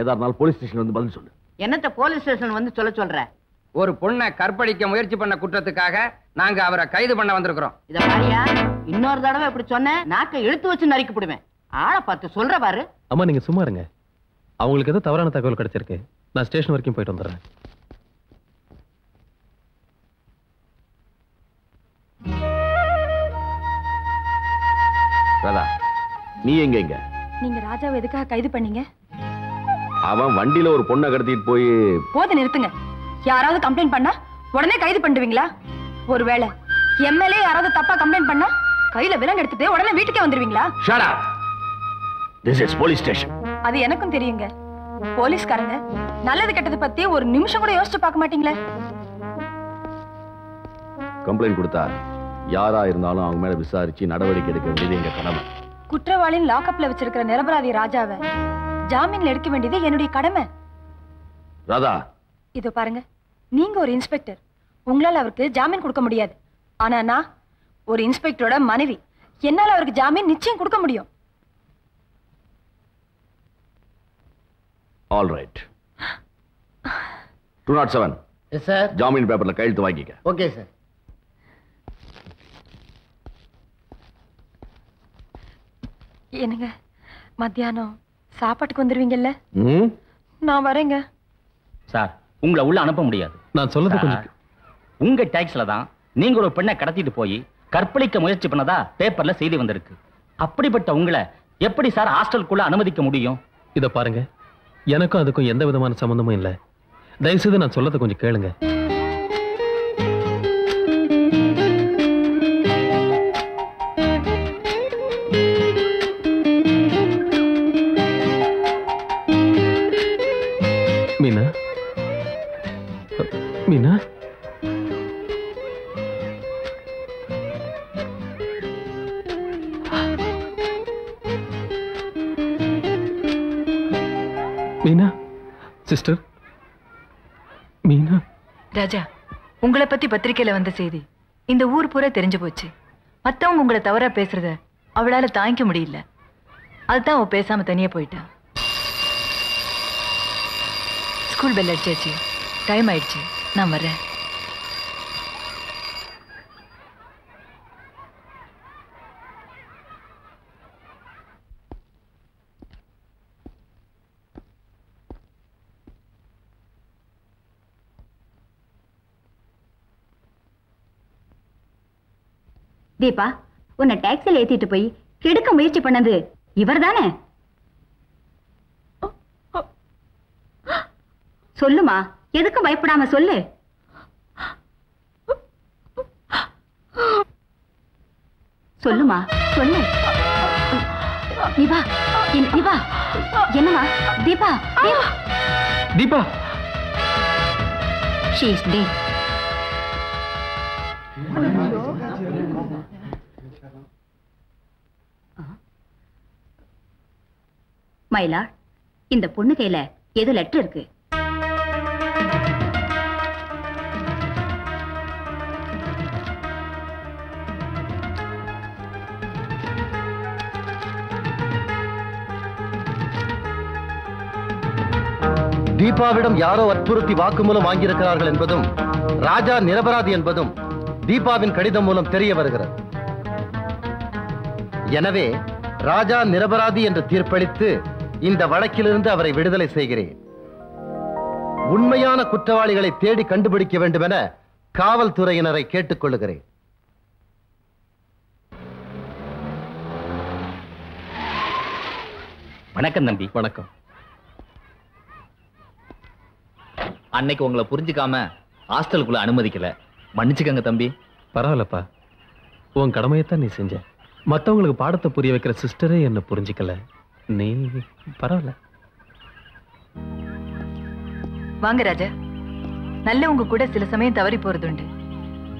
ஏதா இருந்தாலும் போலீஸ் ஸ்டேஷன் வந்து பதில் சொல்லு. என்னத்த போலீஸ் ஸ்டேஷன் வந்து சொல்ற? ஒரு பொண்ணை கற்பழிக்க முயற்சி பண்ண குற்றத்துக்காக நாங்க அவரை கைது பண்ண வந்திருக்கிறோம். இத பாரியா, இன்னொரு தடவை இப்படி சொன்ன நாக்க இழுத்து வச்சு நறுக்கி போடுவேன். ஆளை பார்த்து சொல்ற பாரு. அம்மா நீங்க சும்மா இருங்க. அவங்களுக்கு ஏதோ தவறான தகவல் கிடைச்சிருக்கு. நான் ஸ்டேஷன் வரைக்கும் போயிட்டு வந்துடுறேன். ராதா, நீ எங்க? நீங்க ராஜாவை எதுக்காக கைது பண்ணீங்க? அவன் வண்டியில ஒரு பொண்ணை கடத்திட்டு போய். போது நிறுத்துங்க. யாராவது கம்ப்ளைண்ட் பண்ணா உடனே கைது பண்ணுவீங்களா? ஒருவேளை எம்எல்ஏ யாராவது தப்பா கம்ப்ளைண்ட் பண்ணா கையில விலங்கு எடுத்துட்டு உடனே வீட்டுக்கே வந்துருவீங்களா? Shut up. This is police station. அது எனக்கும் தெரியுங்க. போலீஸ்காரங்க நல்லது கெட்டது பத்தி ஒரு நிமிஷம் கூட யோசிச்சு பார்க்க மாட்டீங்களே. கம்ப்ளைண்ட் கொடுத்தா யாரா இருந்தாலும் அவங்க மேல விசாரிச்சு நடவடிக்கை எடுக்க வேண்டியது எங்க கடமை. குற்றவாளியின் லாக்அப்ல வச்சிருக்கிற நிரபராதி ராஜாவை ஜாமீன்ல எடுக்க வேண்டியது என்னுடைய கடமை. ராதா, இதோ பாருங்க, நீங்க ஒரு இன்ஸ்பெக்டர், உங்களால அவருக்கு ஜாமீன் கொடுக்க முடியாது. ஆனா நான் ஒரு இன்ஸ்பெக்டரோட மனைவி, என்னால அவருக்கு ஜாமீன் நிச்சயம் கொடுக்க முடியும். All right. 207. Yes sir. ஜாமீன் பேப்பர்ல கையெழுத்து வாங்கிக்க. Okay sir. என்னங்க, மத்தியானம் சாப்பாட்டுக்கு வந்துருவீங்கல்ல? நான் வரேங்க. சார், உங்களை உள்ள அனுப்ப முடியாது. நான் சொல்றது கொஞ்சம். உங்க டாக்ஸ்ல தான் நீங்க ஒரு பெண்ணை கடத்திட்டு போய் கற்பழிக்க முயற்சி பண்ணதா பேப்பர்ல செய்தி வந்திருக்கு. அப்படிப்பட்ட உங்களை எப்படி சார் ஹாஸ்டலுக்குள்ள அனுமதிக்க முடியும்? இத பாருங்க, எனக்கும் அதுக்கும் எந்த விதமான சம்பந்தமும் இல்லை. தயவுசெய்து நான் சொல்லதை கொஞ்சம் கேளுங்க. மீனா, மீனா, மீனா, சிஸ்டர் மீனா. ராஜா, உங்களை பத்தி பத்திரிக்கையில வந்த செய்தி இந்த ஊர் பூரா தெரிஞ்சு போச்சு. மத்தவங்க உங்களை தவறா பேசுறத அவளால தாங்கிக்க முடியல. அதுதான் அவ பேசாம தனியா போயிட்டா. ஸ்கூல் பெல் அடிச்சாச்சு, டைம் ஆயிடுச்சு, நான் வர்றேன். தீபா, உன்னை டாக்ஸில ஏத்திட்டு போய் கெடுக்க முயற்சி பண்ணது இவர்தானே? சொல்லுமா, எதுக்கும் பயப்படாம சொல்லு. சொல்லுமா, சொல்லு. தீபா, தீபா, என்னமா? Deepa, Deepa, she is dead. மயிலா, இந்த பொண்ணு கையில ஏதோ லெட்டர் இருக்கு. தீபாவிடம் யாரோ வற்புறுத்தி வாக்குமூலம் வாங்கியிருக்கிறார்கள் என்பதும் ராஜா நிரபராதி என்பதும் தீபாவின் கடிதம் மூலம் தெரிய வருகிறது. எனவே ராஜா நிரபராதி என்று தீர்ப்பளித்து இந்த வழக்கிலிருந்து அவரை விடுதலை செய்கிறேன். உண்மையான குற்றவாளிகளை தேடி கண்டுபிடிக்க வேண்டும் என காவல்துறையினரை கேட்டுக்கொள்கிறேன். வணக்கம் தம்பி. வணக்கம். அன்னைக்கு உங்களை புரிஞ்சுக்காம ஹாஸ்டலுக்குள்ள அனுமதிக்கல, மன்னிச்சுக்கங்க தம்பி. பரவாயில்லப்பா, உன் கடமையத்தான் நீ செஞ்ச. மற்றவங்களுக்கு பாடத்தை புரிய வைக்கிற சிஸ்டரே என்ன புரிஞ்சுக்கல, நீ பரவாயில்ல. வாங்க ராஜா, நல்லவங்க கூட சில சமயம் தவறி போறது உண்டு.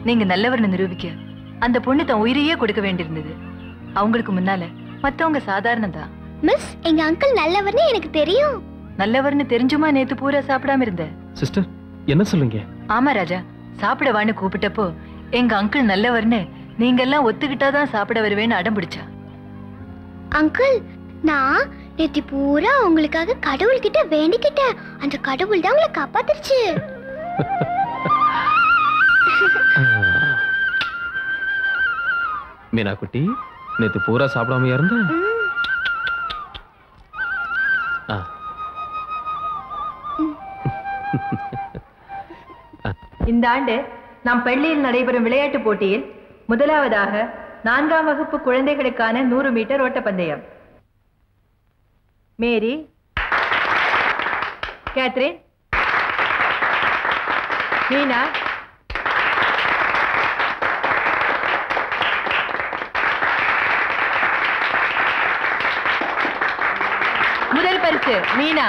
நீங்க நல்லவர்னு நிரூபிக்க அந்த பொண்ணு தன் உயிரையே கொடுக்க வேண்டியிருந்தது. அவங்களுக்கு முன்னால மத்தவங்க சாதாரணம் தான். மிஸ், எங்க அங்கிள் நல்லவர்னு எனக்கு தெரியும். நல்லவர்னு தெரிஞ்சுமா நேத்து பூரா சாப்பிடாம இருந்த? சிஸ்டர், என்ன சொல்லுங்க? ஆமா ராஜா, சாப்பிடவான்னு கூப்பிட்டப்போ எங்க அங்கிள் நல்லவர்னு நீங்க எல்லாம் ஒத்துக்கிட்டாதான் சாப்பிட வருவேன்னு அடம் பிடிச்சா. அங்கிள், நான் நேத்து பூரா உங்களுக்காக கடவுள்கிட்ட வேண்டிக்கிட்டேன். அந்த கடவுள் தான் உங்களை காப்பாத்துருச்சு. மீனா குட்டி, நேத்து பூரா சாப்பிடாம இருந்த? இந்த ஆண்டு நாம் பள்ளியில் நடைபெறும் விளையாட்டு போட்டியில் முதலாவதாக 4ஆம் வகுப்பு குழந்தைகளுக்கான 100 மீட்டர் ஓட்டப்பந்தயம். மேரி, கேத்ரின், மீனா, முதல் பரிசு Meena.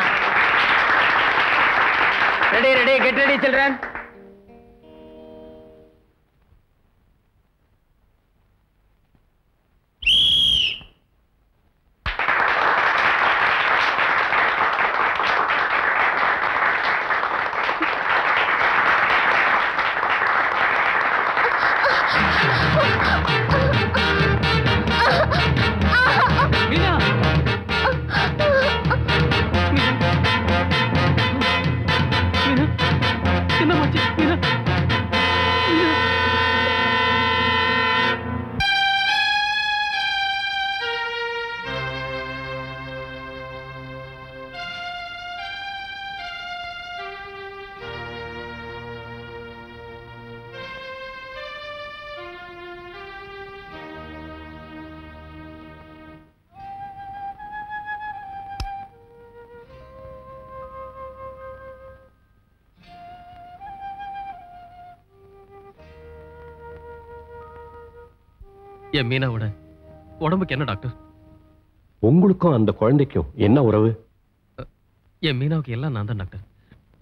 Ready ready get ready children. என் மீனாவோட உடம்புக்கு என்ன டாக்டர்? உங்களுக்கும் அந்த குழந்தைக்கும் என்ன உறவு? என் மீனாவுக்கு எல்லாம் நான் தான் டாக்டர்.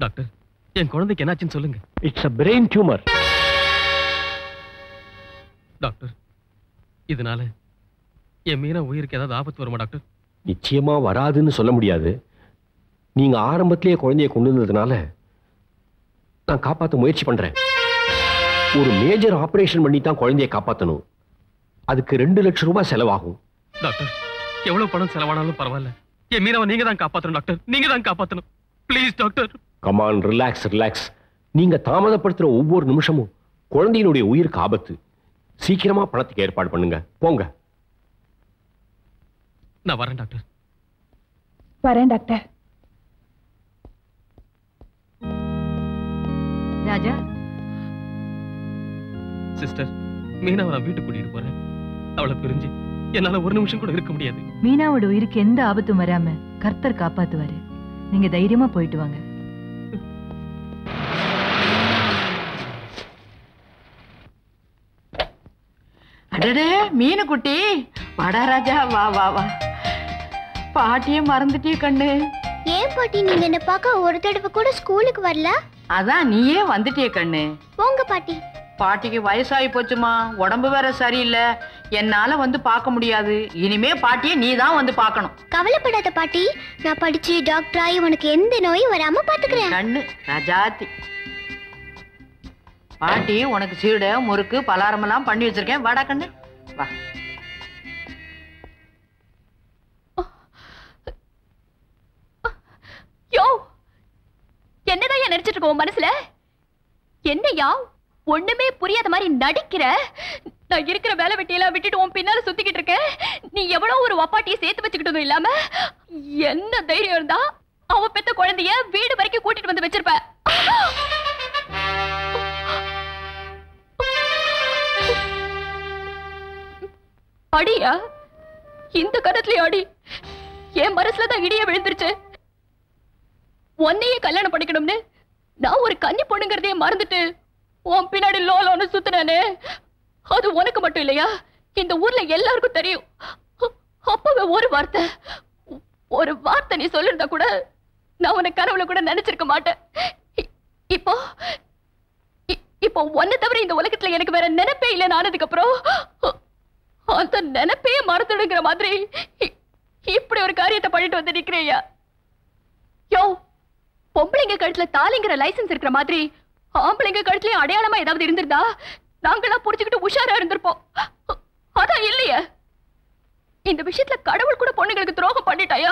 டாக்டர், என் குழந்தைக்கு என்னாச்சுன்னு சொல்லுங்க. It's a brain tumor. Doctor, இதனால என் மீனா உயிருக்கு ஏதாவது ஆபத்து வருமா டாக்டர்? நிச்சயமா வராதுன்னு சொல்ல முடியாது. நீங்க ஆரம்பத்திலேயே குழந்தையை கொண்டு வந்ததுனால நான் காப்பாற்ற முயற்சி பண்றேன். ஒரு மேஜர் ஆபரேஷன் பண்ணி தான் குழந்தையை காப்பாற்றணும். அதுக்கு 2 லட்சம் ரூபாய் செலவாகும். டாக்டர், எவ்வளவு பணம் செலவானாலும் பரவாயில்ல, என் மீனாவை நீங்க தான் காப்பாற்றணும் டாக்டர். நீங்க தான் காப்பாற்றணும். Please doctor. Come on, relax relax. நீங்க தாமதப்படுத்துற ஒவ்வொரு நிமிஷமும் குழந்தையினுடைய உயிருக்கு ஆபத்து. சீக்கிரமா பணத்துக்கு ஏற்பாடு பண்ணுங்க. போங்க. நான் வரேன் டாக்டர். வரேன் டாக்டர். ராஜா, சிஸ்டர், மீனாவை நான் வீட்டுக்கு கூட்டிட்டு போறேன். அவளை பிரிஞ்சு என்னால ஒரு நிமிஷம் கூட இருக்க முடியாது. மீனாவோட உயிருக்கு எந்த ஆபத்தும் வராம கர்த்தர் காப்பாத்துவாரு. நீங்க தைரியமா போயிட்டு வாங்க. அடடே மீனு குட்டி, வாடா ராஜா, வா வா வா. பாட்டியே மறந்துட்டே கண்ணு. ஏன் பாட்டி நீங்க என்ன பார்க்க ஒரு தடவை கூட ஸ்கூலுக்கு வரல? அதான் நீயே வந்துட்டே கண்ணு. போங்க பாட்டி. பாட்டிக்கு வயசாகி போச்சுமா, உடம்பு வேற சரியில்லை, என்னால வந்து பார்க்க முடியாது. இனிமே பாட்டியை நீ தான் வந்து பார்க்கணும். கவலைப்படாத பாட்டி, நான் படிச்சு டாக்டர் ஆகி உனக்கு எந்த நோயும் வராம பாத்துக்கிறேன். கண்ணு ராஜாத்தி. பாட்டி உனக்கு சீடை முறுக்கு பலாரமெல்லாம் பண்ணி வச்சிருக்கேன். வாடா கண்ணு, வா. யோ, என்னதான் நினைச்சிட்டு இருக்கோம் மனசுல? என்னையா ஒண்ணுமே புரியாத மாதிரி நடிக்கிற? நான் இருக்கிற வேலை வெட்டியெல்லாம் விட்டுட்டு உன் பின்னால சுத்திக்கிட்டு இருக்கேன். நீ எவ்வளவு ஒரு வப்பாட்டியை சேர்த்து வச்சுக்கிட்டதும் இல்லாம என்ன தைரியம் இருந்தா அவ பெத்த குழந்தைய வீடு வரைக்கும் கூட்டிட்டு வந்து வச்சிருப்ப. அடியா, இந்த கருத்துலயே அடி. என் மனசுலதான் இடிய விழுந்துருச்சு. உன்னையே கல்யாணம் பண்ணிக்கணும்னு நான் ஒரு கன்னி பொண்ணுங்கிறதையே மறந்துட்டு உன் பின்னாடி லோலோன்னு சுத்தினானே, அது உனக்கு மட்டும் இல்லையா, இந்த ஊர்ல எல்லாருக்கும் தெரியும். அப்பவே ஒரு வார்த்தை நீ சொல்லிருந்தா கூட நான் உன்னை கனவுல கூட நினைச்சிருக்க மாட்டேன். இப்போ இப்போ உன்னை தவிர இந்த உலகத்துல எனக்கு வேற நினைப்பே இல்லைன்னு ஆனதுக்கு அப்புறம் அந்த நினைப்பே மறந்துடுங்கிற மாதிரி இப்படி ஒரு காரியத்தை பண்ணிட்டு வந்து நிக்கிறையா? யோ, பொம்பளைங்க கழுத்துல தாலிங்கிற லைசன்ஸ் இருக்கிற மாதிரி ஆம்பளைங்க கழுத்துலயும் அடையாளமா ஏதாவது இருந்திருந்தா நாங்கெல்லாம் புரிஞ்சுக்கிட்டு உஷாரா இருந்திருப்போம். அதான் இல்லையே. இந்த விஷயத்துல கடவுள் கூட பொண்ணுங்களுக்கு துரோகம் பண்ணிட்டாயா?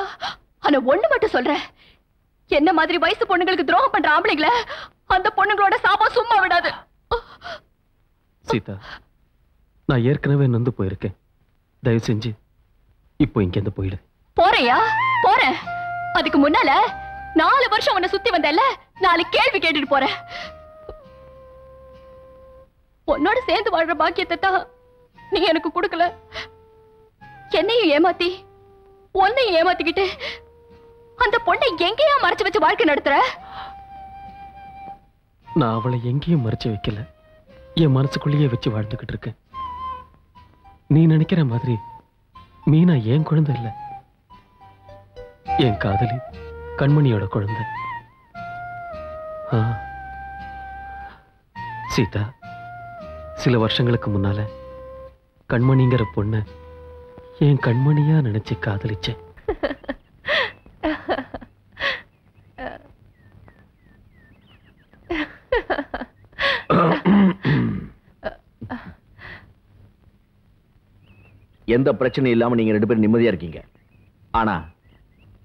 ஆனா ஒண்ணு மட்டும் சொல்றேன், என்ன மாதிரி வயசு பொண்ணுங்களுக்கு துரோகம் பண்ற ஆம்பளைங்களை அந்த பொண்ணுங்களோட சாபம் சும்மா விடாது. சீதா, நான் ஏற்கனவே நொந்து போயிருக்கேன். தயவு செஞ்சு இப்போ இங்க இருந்து போயிடு. போறையா? போறேன். அதுக்கு முன்னால 4 வருஷம் உன்னை சுத்தி வந்தல, 4 கேள்வி கேட்டுட்டு போறேன். உன்னோட சேர்ந்து வாழ்ற பாக்கியத்தை தான் நீ எனக்கு கொடுக்கல. என்னையும் ஏமாத்தி உன்னையும் ஏமாத்திக்கிட்டு அந்த பொண்ணை எங்கேயா மறைச்சு வச்சு வாழ்க்கை நடத்துற? நான் அவளை எங்கேயும் மறைச்சு வைக்கல, என் மனசுக்குள்ளேயே வச்சு வாழ்ந்துகிட்டு இருக்கேன். நீ நினைக்கிற மாதிரி மீனா என் குழந்தை இல்ல, என் காதலி கண்மணியோட குழந்தை. சீதா, சில வருஷங்களுக்கு முன்னால கண்மணிங்கிற பொண்ண என் கண்மணியா நினைச்சு காதலிச்சேன். எந்த பிரச்சனையும் இல்லாம நீங்க 2 பேரும் நிம்மதியா இருக்கீங்க. ஆனா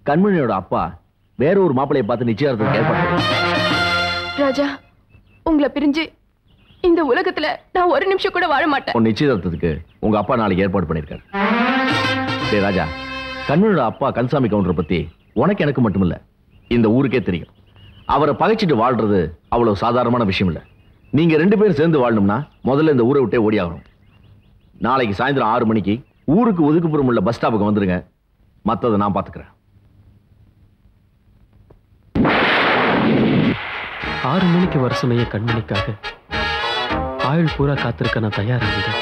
கண்மணியோட அப்பா வேற ஒரு மாப்பிளையை பார்த்து நிச்சயதார்த்தத்துக்கு ஏற்பாடு. ராஜா, உங்களை பிரிஞ்சு இந்த உலகத்துல நான் ஒரு நிமிஷம் கூட வாழ மாட்டேன். உன் நிச்சயதார்த்தத்துக்கு உங்க அப்பா நாளைக்கு ஏற்பாடு பண்ணிருக்காரு. டேய் ராஜா, கண்மணியோட அப்பா கன்சாமி கவுண்டரை பத்தி உனக்கு எனக்கு மட்டுமில்ல, இந்த ஊருக்கே தெரியும். அவரை பகைச்சிட்டு வாழ்றது அவ்வளவு சாதாரணமான விஷயம் இல்ல. நீங்க 2 பேரும் சேர்ந்து வாழணும்னா முதல்ல இந்த ஊரை விட்டே ஓடி ஆகணும். நாளைக்கு சாயந்தரம் 6 மணிக்கு ஊருக்கு ஒதுக்குப்புறம் உள்ள பஸ் ஸ்டாப்புக்கு வந்துருங்க. மத்ததை நான் பாத்துக்கிறேன். 6 மணிக்கு வர சொன்ன கண்மணிக்காக ஆயுள் பூரா காத்திருக்க நான் தயாரா இருந்தேன்.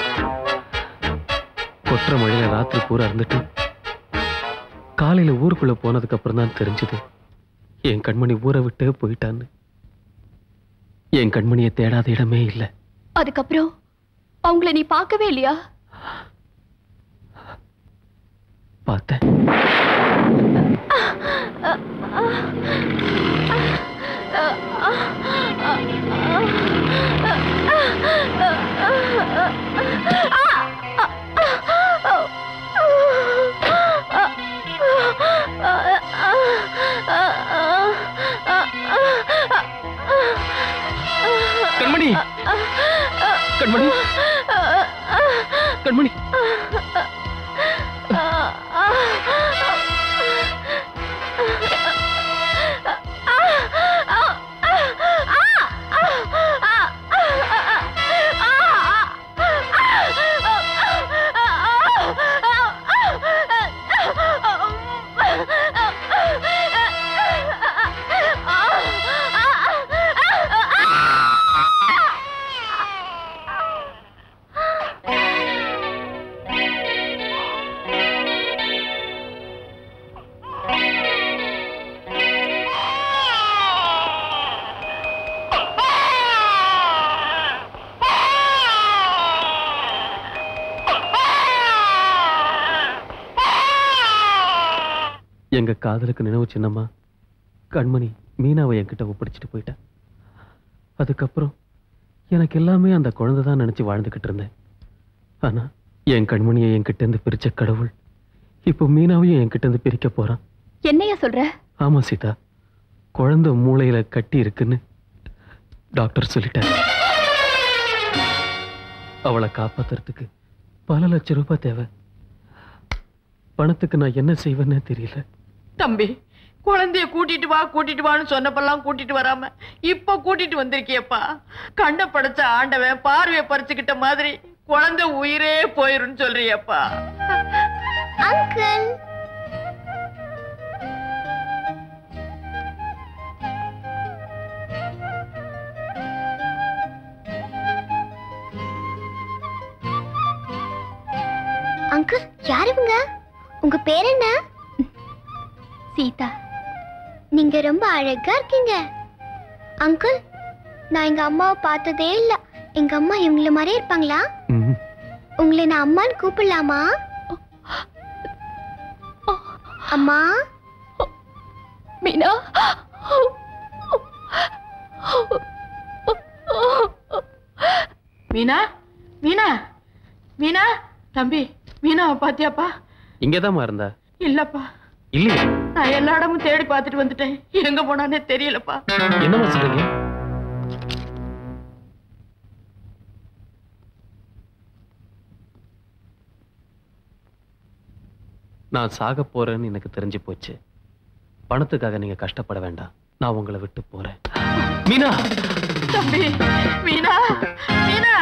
கொற்ற மழையில ராத்திரி பூரா இருந்துட்டு காலையில ஊருக்குள்ள போனதுக்கு அப்புறம் தான் தெரிஞ்சது என் கண்மணி ஊரை விட்டு போயிட்டான்னு. என் கண்மணியை தேடாத இடமே இல்லை. அதுக்கப்புறம் அவங்கள நீ பார்க்கவே இல்லையா? பார்த்தேன். கண்மணி, கண்மணி, கண்மணி. எங்க காதலுக்கு நினைவு சின்னம்மா கண்மணி மீனாவை என்கிட்ட ஒப்படைச்சிட்டு போயிட்டேன். அதுக்கப்புறம் எனக்கு எல்லாமே அந்த குழந்தை தான் நினைச்சு வாழ்ந்துகிட்டு இருந்தேன். ஆனா என் கண்மணியை என்கிட்ட இருந்து பிரிச்ச கடவுள் இப்போ மீனாவையும் என்கிட்ட இருந்து பிரிக்க போறான். என்னையா சொல்ற? ஆமா சீதா, குழந்தை மூளையில கட்டி இருக்குன்னு டாக்டர் சொல்லிட்டார். அவளை காப்பாத்துறதுக்கு பல லட்சம் ரூபாய் தேவை. பணத்துக்கு நான் என்ன செய்வேன்னு தெரியல. தம்பி, குழந்தைய கூட்டிட்டு வான்னு சொன்னப்பெல்லாம் கூட்டிட்டு வராம இப்ப கூட்டிட்டு வந்திருக்கியப்பா. கண்ணை படைச்ச ஆண்டவன் பார்வையை பறிச்சுக்கிட்ட மாதிரி குழந்தை உயிரே போயிருன்னு சொல்றியப்பா. அங்கிள், அங்கிள் யார் இவங்க? உங்க பேர் என்ன? சீதா. நீங்க ரொம்ப அழகா இருக்கீங்க. அங்கிள், நான் எங்க அம்மாவை பார்த்ததே இல்ல. எங்க அம்மா இவங்கள மாதிரியே இருப்பாங்களா? உங்களை நான் அம்மான்னு கூப்பிடலாமா? அம்மா. மீனா, மீனா, மீனா, மீனா, தம்பி, மீனாவை பாத்தியாப்பா? இங்கேதான் இருந்தா? இல்லப்பா. இல்லையா? நான் எல்லா இடமும் தேடி பார்த்துட்டு வந்துட்டேன். எங்க போனானே தெரியலப்பா. என்னமா சொல்றீங்க? நான் சாக போறேன்னு எனக்கு தெரிஞ்சு போச்சு. பணத்துக்காக நீங்க கஷ்டப்பட வேண்டாம். நான் உங்களை விட்டு போறேன். மீனா, தம்பி, மீனா, மீனா.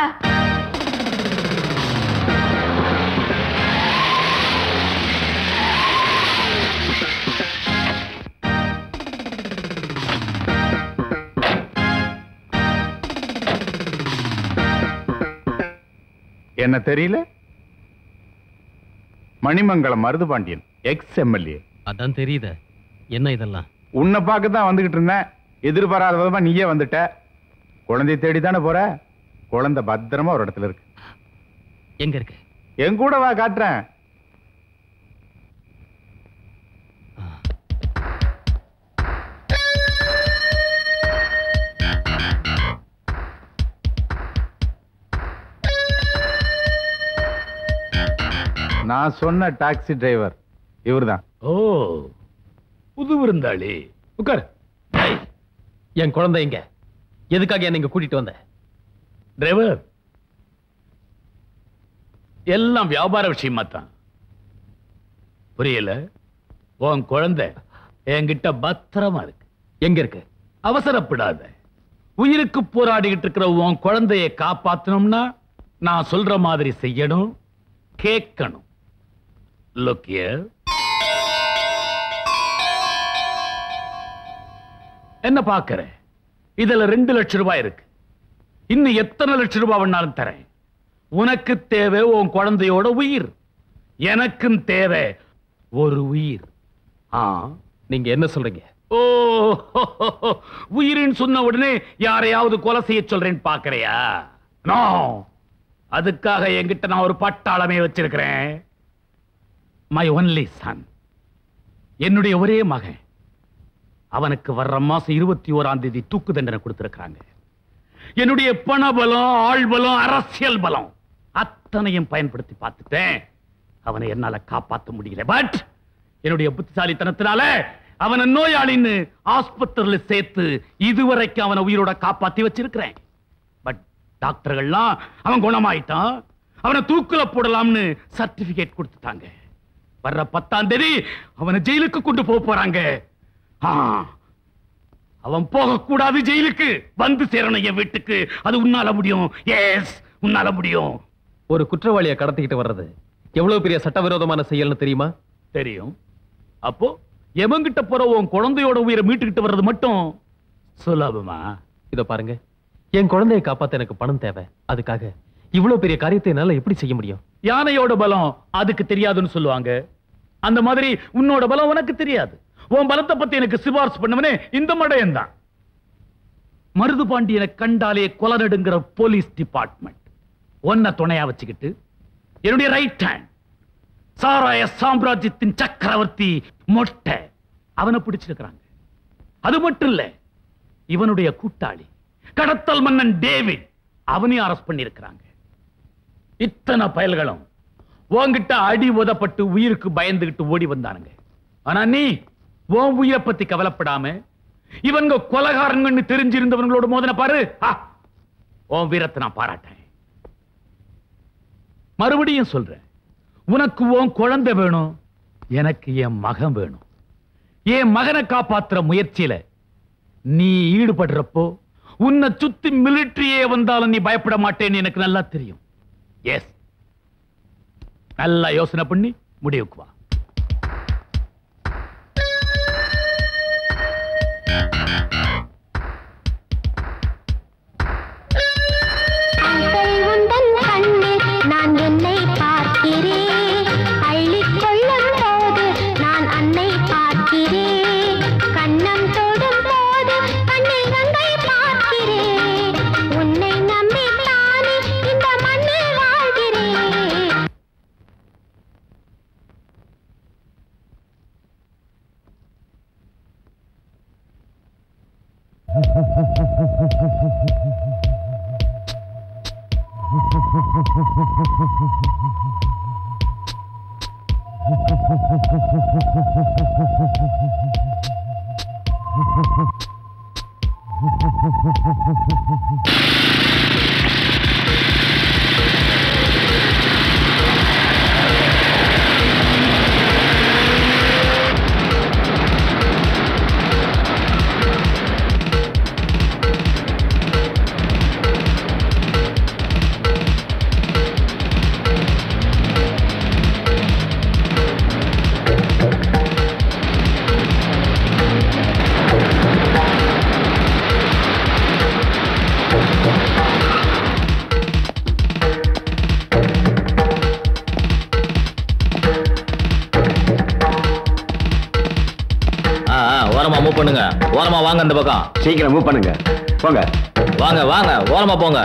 என்ன தெரியல? Manimangalam Maruthupandiyan, ex MLA. அதான் தெரியுது. என்ன இதெல்லாம்? உன்னை பார்க்க தான் வந்துகிட்டு இருந்தேன். எதிர்பாராத விதமா நீயே வந்துட்ட. குழந்தைய தேடித்தானே போற? குழந்தை பத்திரமா ஒரு இடத்துல இருக்கு. எங்க இருக்கு? என் கூட வா, காட்டுறேன். நான் சொன்ன டாக்ஸி டிரைவர் இவர்தான். ஓ, புது விருந்தாளி. உட்கார். என் குழந்தை எங்க? எதுக்காக என்ன இங்க கூட்டிட்டு வந்த? டிரைவர், எல்லாம் வியாபார விஷயமா தான். புரியல? உன் குழந்தை என்கிட்ட பத்திரமா இருக்கு. எங்க இருக்கு? அவசரப்படாத. உயிருக்கு போராடிக்கிட்டு இருக்கிற உன் குழந்தையை காப்பாத்தணும்னா நான் சொல்ற மாதிரி செய்யணும், கேட்கணும். Look here. என்ன பாக்குற? இதுல 2 லட்சம் ரூபாய் இருக்கு. இன்னும் எத்தனை லட்சம் ரூபாய் வேணாலும் தரேன். உனக்கு தேவை உன் குழந்தையோட உயிர், எனக்கும் தேவை ஒரு உயிர். நீங்க என்ன சொல்றீங்க? ஓ, உயிரின்னு சொன்ன உடனே யாரையாவது கொலை செய்ய சொல்றேன்னு பாக்குறியா? நோ, அதுக்காக என்கிட்ட நான் ஒரு பட்டாளமே வச்சிருக்கிறேன். மை ஒன்லி சன், என்னுடைய ஒரே மகன். அவனுக்கு வர்ற மாசம் 21ஆம் தேதி தூக்கு தண்டனை கொடுத்திருக்காங்க. என்னுடைய பண பலம், ஆள் பலம், அரசியல் பலம் அத்தனையும் பயன்படுத்தி பார்த்துட்டேன். அவனை என்னால காப்பாற்ற முடியல. பட் என்னுடைய புத்திசாலித்தனத்தினால அவனை நோயாளின்னு ஆஸ்பத்திரியில சேர்த்து இதுவரைக்கும் அவனை உயிரோட காப்பாத்தி வச்சிருக்கிறேன். பட் டாக்டர்கள்லாம் அவன் குணமாயிட்டான், அவனை தூக்குல போடலாம்னு சர்டிபிகேட் கொடுத்துட்டாங்க. வர்ற 10ஆம் தேதி அவனை ஜெயிலுக்கு கொண்டு போறாங்க. அவன் போக கூடாது ஜெயிலுக்கு, வந்து சேரணும் என் வீட்டுக்கு. அது உன்னால முடியும். எஸ், உன்னால முடியும். ஒரு குற்றவாளியை கடத்திக்கிட்டு வர்றது எவ்வளவு பெரிய சட்டவிரோதமான செயல்னு தெரியுமா? தெரியும். அப்போ எவங்கிட்ட போற உன் குழந்தையோட உயிரை மீட்டுக்கிட்டு வர்றது மட்டும் சுலபமா? இத பாருங்க, என் குழந்தையை காப்பாத்த எனக்கு பணம் தேவை. அதுக்காக இவ்வளவு பெரிய காரியத்தை என்னால எப்படி செய்ய முடியும்? யானையோட பலம் அதுக்கு தெரியாதுன்னு சொல்லுவாங்க. அந்த மாதிரி உன்னோட பலம் உனக்கு தெரியாது. உன் பலத்தை பத்தி எனக்கு சிபாரிசு பண்ணவனே இந்த மடையன் தான். மருதுபாண்டியனை கண்டாலே கொலை நடுங்கிற போலீஸ் டிபார்ட்மெண்ட் ஒன்ன துணையா வச்சுக்கிட்டு என்னுடைய ரைட் ஹேண்ட் சாராய சாம்ராஜ்யத்தின் சக்கரவர்த்தி மொட்டை அவனை பிடிச்சிருக்கிறாங்க. அது மட்டும் இல்ல, இவனுடைய கூட்டாளி கடத்தல் மன்னன் டேவிட் அவனையும் அரெஸ்ட் பண்ணி இருக்கிறாங்க. இத்தனை பயல்களும் உன்கிட்ட அடி உதப்பட்டு உயிருக்கு பயந்துகிட்டு ஓடி வந்தானுங்க. ஆனா நீ உன் உயிரை பத்தி கவலைப்படாம இவங்க கொலகாரங்கன்னு தெரிஞ்சிருந்தவங்களோட மோதனை பாரு. உன் வீரத்தை நான் பாராட்டேன். மறுபடியும் சொல்றேன், உனக்கு உன் குழந்தை வேணும், எனக்கு என் மகன் வேணும். என் மகனை காப்பாத்துற முயற்சியில நீ ஈடுபடுறப்போ உன்னை சுத்தி மிலிட்டரியே வந்தாலும் நீ பயப்பட மாட்டேன்னு எனக்கு நல்லா தெரியும். எஸ், நல்லா யோசனை பண்ணி முடிவுக்கு வா. நான் என்னை பார்க்கிறேன், அள்ளிக் கொள்ளும் போது நான் அன்னை பார்க்கிறேன், கண்ணம் தொடும் போது கண்ணில் கங்கை பார்க்கிறேன், உன்னை நம்பி தானே இந்த மண்ணில் வாழ்கிறேன். மூவ் பண்ணுங்க. ஓரமா வாங்க அந்த பக்கம். சீக்கிரம் மூவ் பண்ணுங்க. போங்க. வாங்க வாங்க ஓரமா போங்க.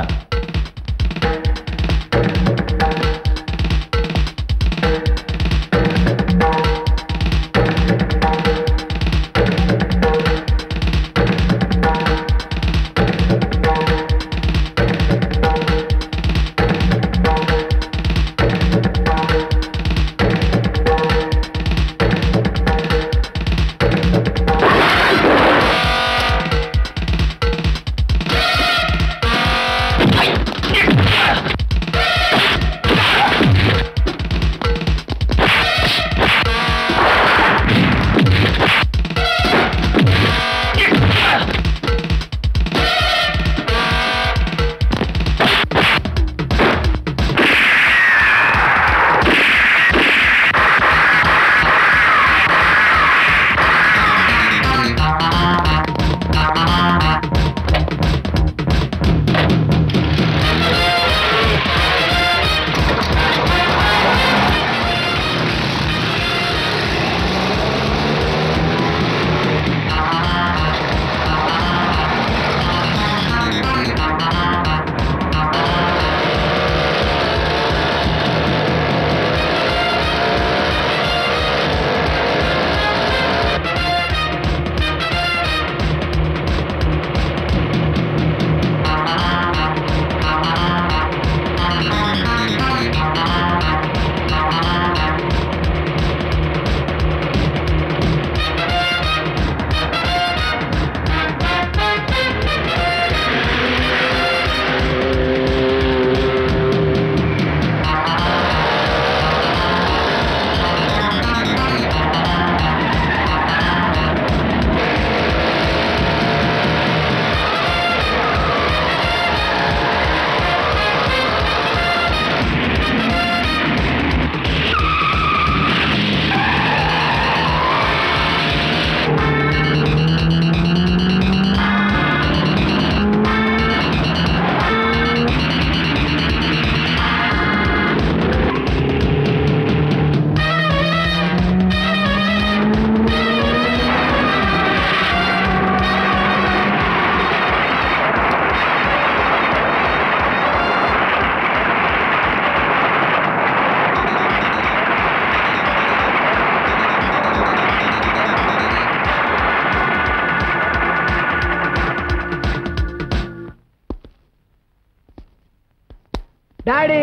டாடி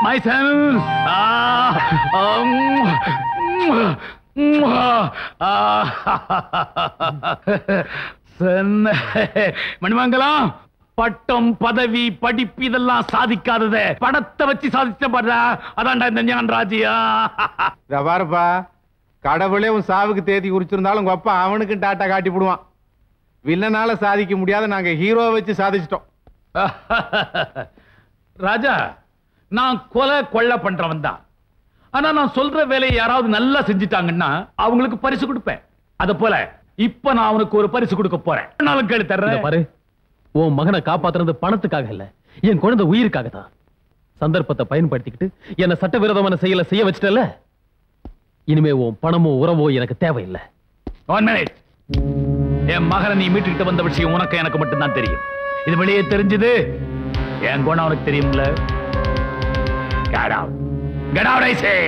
மை சன் மணிமங்கலம் பட்டம் பதவி படிப்பு இதெல்லாம் சாதிக்காதத படத்தை வச்சு சாதிச்ச பாருடா. அதான்டா இந்த ஞான் ராஜியா. பாருப்பா, கடவுளே உன் சாவுக்கு தேதி குறிச்சிருந்தாலும் உங்க அப்பா அவனுக்கு டாட்டா காட்டி போடுவான். வில்லனால சாதிக்க முடியாத நாங்க ஹீரோவை வச்சு சாதிச்சிட்டோம். ராஜா, நான் கொலை பண்றவன் தான். ஆனா நான் சொல்ற வேலையை யாராவது நல்லா செஞ்சுட்டாங்கன்னா அவங்களுக்கு பரிசு கொடுப்பேன். அத போல இப்ப நான் அவனுக்கு ஒரு பரிசு கொடுக்க போறேன். நானும் கேட்டு தர்றேன். பாரு, உன் மகனை காப்பாத்துறது பணத்துக்காக இல்ல, என் குழந்தை உயிருக்காக தான். சந்தர்ப்பத்தை பயன்படுத்திக்கிட்டு என்ன சட்டவிரோதமான செயலை செய்ய வச்சிட்டல. இனிமே உன் பணமோ உறவோ எனக்கு தேவையில்லை. 1 minute. என் மகனை நீ மீட்டுக்கிட்டு வந்த விஷயம் உனக்கு எனக்கு மட்டும்தான் தெரியும். இது வெளியே தெரிஞ்சது என் குணம் அவனுக்கு தெரியும்ல. Get out. Get out, I say.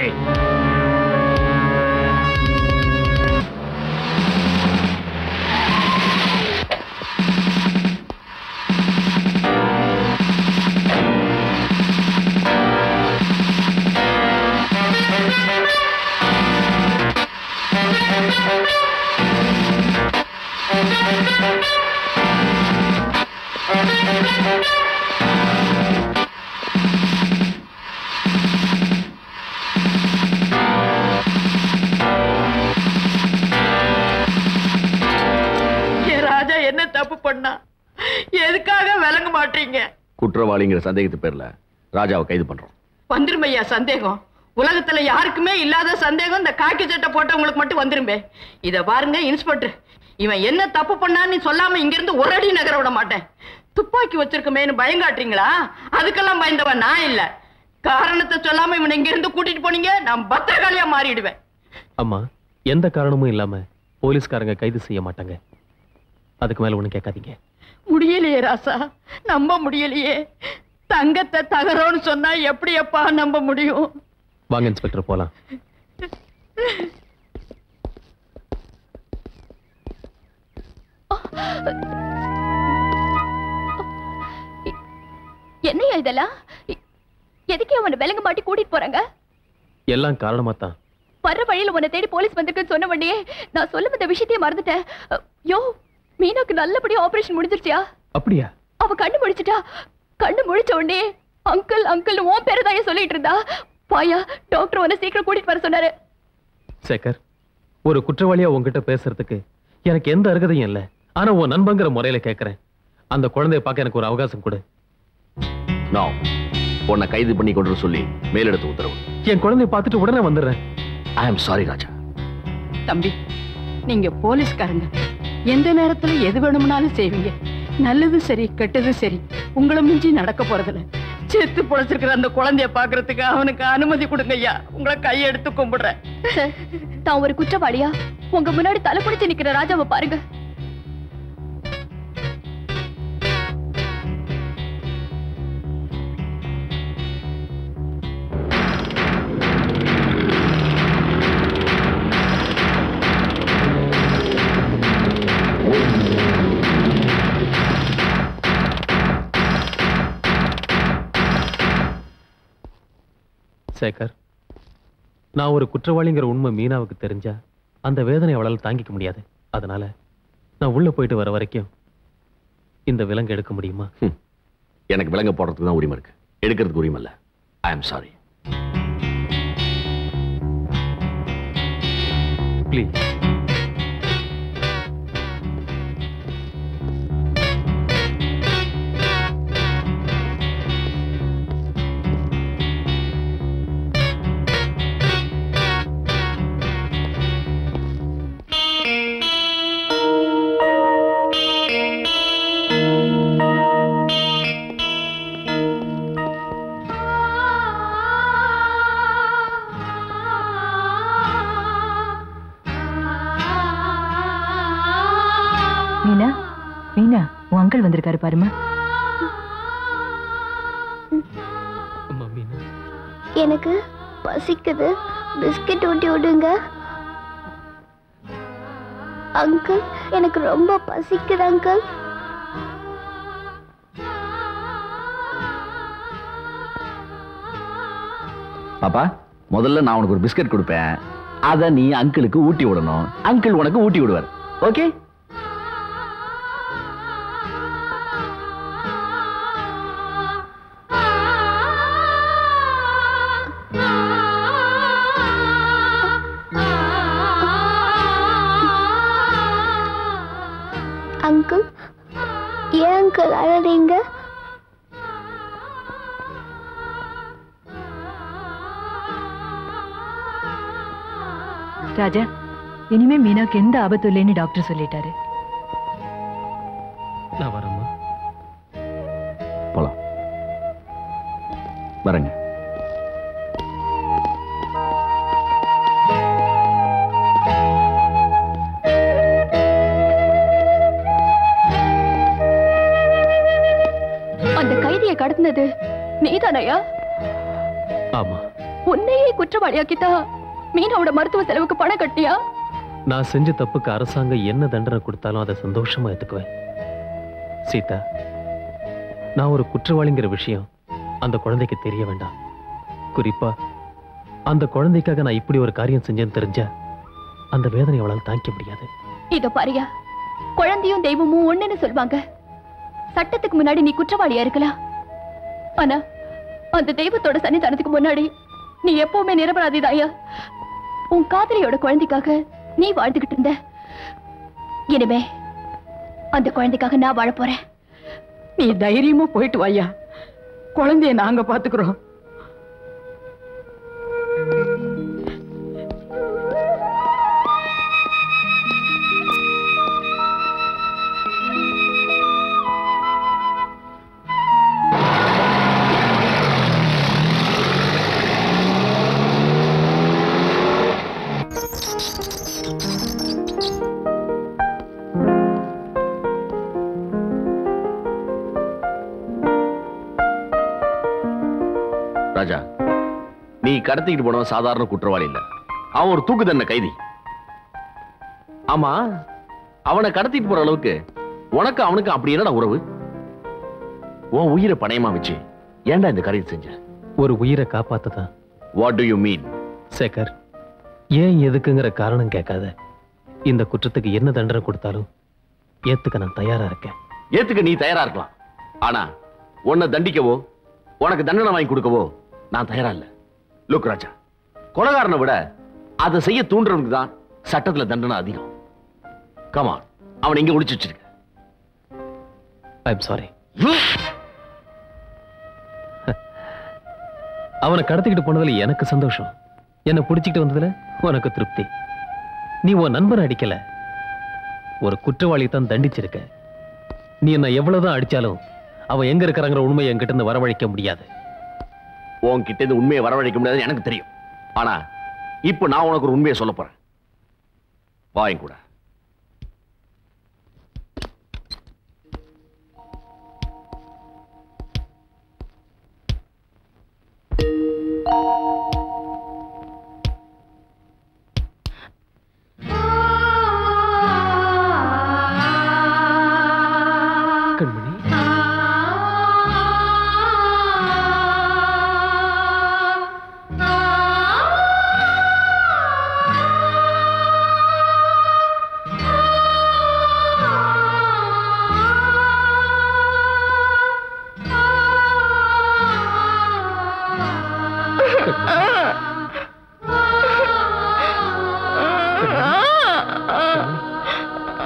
ராஜா என்ன தப்பு பண்ணா? எதுக்காக விளங்க மாட்டீங்க? குற்றவாளிங்கிற சந்தேகத்து பேர்ல ராஜாவை கைது பண்றோம். வந்துருமையா சந்தேகம். உலகத்துல யாருக்குமே இல்லாத சந்தேகம் இந்த காக்கி சட்டை போட்டவங்களுக்கு மட்டும் வந்துருமே. இத பாருங்க இன்ஸ்பெக்டர், இவன் என்ன தப்பு பண்ணான்னு சொல்லாம இங்க இருந்து ஒரு அடி நகர விட மாட்டேன். துப்பாக்கி வச்சிருக்கமேன்னு பயங்காட்டுறீங்களா? அதுக்கெல்லாம் பயந்தவன் நான் இல்ல. காரணத்தை சொல்லாம இவன் இங்க இருந்து கூட்டிட்டு போனீங்க, நான் பத்திரகாளியா மாறிடுவேன். அம்மா, எந்த காரணமும் இல்லாம போலீஸ்காரங்க கைது செய்ய மாட்டாங்க. அதுக்கு மேல ஒண்ணு கேட்காதீங்க. முடியலையே ராசா, நம்ப முடியலையே. தங்கத்தை தகரோன்னு சொன்னா எப்படி அப்பா நம்ப முடியும்? வாங்க இன்ஸ்பெக்டர் போலாம். என்னையா இதெல்லாம்? எதுக்கே உன்னை விலங்கு மாட்டி கூட்டிட்டு போறாங்க? எல்லாம் காரணமா தான். வர்ற வழியில உன்னை தேடி போலீஸ் வந்திருக்குன்னு சொன்ன உடனே நான் சொல்லும் இந்த விஷயத்தையே மறந்துட்டேன். யோ, மீனாக்கு நல்லபடியா ஆபரேஷன் முடிஞ்சிருச்சியா? அப்படியா? அவ கண்ணு முடிச்சிட்டா. கண்ணு முடிச்ச உடனே அங்கிள் அங்கிள் உன் பேரு தான் சொல்லிட்டு இருந்தா. பாயா, டாக்டர் உன்னை சீக்கிரம் கூட்டிட்டு வர சொன்னாரு. சேகர், ஒரு குற்றவாளியா உன்கிட்ட பேசுறதுக்கு எனக்கு எந்த அருகதையும் இல்லை. ஆனா உன் நண்பங்கிற முறையில கேட்கிறேன். அந்த குழந்தைய பார்க்க எனக்கு ஒரு அவகாசம் கொடு. நான் உன்னை கைது பண்ணி கொண்டு சொல்லி மேலிடத்து உத்தரவு. என் குழந்தைய பார்த்துட்டு உடனே வந்துடுறேன். ஐ எம் சாரி ராஜா. தம்பி, நீங்க போலீஸ்காரங்க, எந்த நேரத்துல எது வேணும்னாலும் செய்வீங்க. நல்லது சரி, கெட்டது சரி, உங்களை மிஞ்சி நடக்க போறதில்ல. செத்து பொழைச்சிருக்கிற அந்த குழந்தைய பாக்குறதுக்கு அவனுக்கு அனுமதி கொடுங்க ஐயா. உங்களை கையெடுத்து கும்பிடுறேன். சார், தான் ஒரு குற்றவாளியா உங்க முன்னாடி தலை பிடிச்சு நிக்கிற ராஜாவை பாருங்க. சேகர், நான் ஒரு குற்றவாளிங்கிற உண்மை மீனாவுக்கு தெரிஞ்சா அந்த வேதனை அவளால் தாங்கிக்க முடியாது. அதனால நான் உள்ள போயிட்டு வர வரைக்கும் இந்த விலங்கு எடுக்க முடியுமா? எனக்கு விலங்கு போடுறதுக்கு தான் உரிமை இருக்கு, எடுக்கிறதுக்கு உரிமை இல்ல. I am sorry. Please. Meena, Meena, உன் அங்கிள் வந்திருக்காரு பாருமா. எனக்கு பசிக்குது, பிஸ்கட் ஊட்டி விடுங்க. அங்கிள், எனக்கு ரொம்ப பசிக்குது அங்கிள். பாப்பா, முதல்ல நான் உனக்கு ஒரு பிஸ்கட் கொடுப்பேன். அத நீ அங்கிளுக்கு ஊட்டி விடணும். அங்கிள் உனக்கு ஊட்டி விடுவார். ஓகே? அங்கிள், ஏன் அங்கிள் அழறீங்க? ராஜா, இனிமே மீனாக்கு எந்த ஆபத்து இல்லைன்னு டாக்டர் சொல்லிட்டாரு. நான் வரேம்மா. போலாம். வரேங்க. அந்த கைதியை கடத்தினது நீதானையா? ஆமா. உன்னையே குற்றவாளியாக்கிட்டா மீனாவோட மருத்துவ செலவுக்கு பணம் கட்டியா? நான் செஞ்ச தப்புக்கு அரசாங்கம் என்ன தண்டனை கொடுத்தாலும் அதை சந்தோஷமா ஏத்துக்குவேன். சீதா, நான் ஒரு குற்றவாளிங்கிற விஷயம் அந்த குழந்தைக்கு தெரிய வேண்டாம். குறிப்பா அந்த குழந்தைக்காக நான் இப்படி ஒரு காரியம் செஞ்சேன்னு தெரிஞ்சா அந்த வேதனை அவளால் தாங்கிக்க முடியாது. இதோ பாரியா, குழந்தையும் தெய்வமும் ஒண்ணுன்னு சொல்வாங்க. சட்டத்துக்கு முன்னாடி நீ குற்றவாளியா இருக்கலாம், ஆனா அந்த தெய்வத்தோட சன்னிதானத்துக்கு முன்னாடி நீ எப்பவுமே நிரபராதிதாயா. உன் காதலியோட குழந்தைக்காக நீ வாழ்ந்துகிட்டு இருந்த. இனிமே அந்த குழந்தைக்காக நான் வாழ போறேன். நீ தைரியமா போயிட்டு வாயா, குழந்தைய நாங்க பாத்துக்கிறோம். ராஜா, நீ கடத்திக்கிட்டு போனவன் சாதாரண குற்றவாளி இல்ல, அவன் ஒரு தூக்கு தண்டனை கைதி. ஆமா, அவனை கடத்திட்டு போற அளவுக்கு உனக்கு அவனுக்கு அப்படி என்னடா உறவு? உன் உயிரை பணயமா வச்சு ஏன்டா இந்த காரியத்தை செஞ்ச? ஒரு உயிரை காப்பாத்ததான். What do you mean? Sekar, ஏன் எதுக்குங்கிற காரணம் கேட்காத. இந்த குற்றத்துக்கு என்ன தண்டனை கொடுத்தாலும் ஏத்துக்க நான் தயாரா இருக்கேன். ஏத்துக்க நீ தயாரா இருக்கலாம், ஆனா உன்னை தண்டிக்கவோ உனக்கு தண்டனை வாங்கி கொடுக்கவோ நான் தயாரா இல்ல. லுக் ராஜா, கொலைகாரனை விட அதை செய்ய தூண்டுறவனுக்கு தான் சட்டத்துல தண்டனை அதிகம். கமான், அவன் இங்க ஒளிச்சு வச்சிருக்க. I'm sorry. அவனை கடத்திக்கிட்டு போனதுல எனக்கு சந்தோஷம், என்ன பிடிச்சிக்கிட்டு வந்ததுல உனக்கு திருப்தி. நீ உன் நண்பனை அடிக்கல, ஒரு குற்றவாளி தான் தண்டிச்சிருக்க. நீ என்ன எவ்வளவுதான் அடிச்சாலும் அவன் எங்க இருக்கிறாங்கிற உண்மையை என்கிட்ட இருந்து வரவழைக்க முடியாது. உன்கிட்ட இருந்து உண்மையை வரவழைக்க முடியாதுன்னு எனக்கு தெரியும். ஆனா இப்ப நான் உனக்கு ஒரு உண்மையை சொல்ல போறேன். வாயும் கூட. கண்மணி,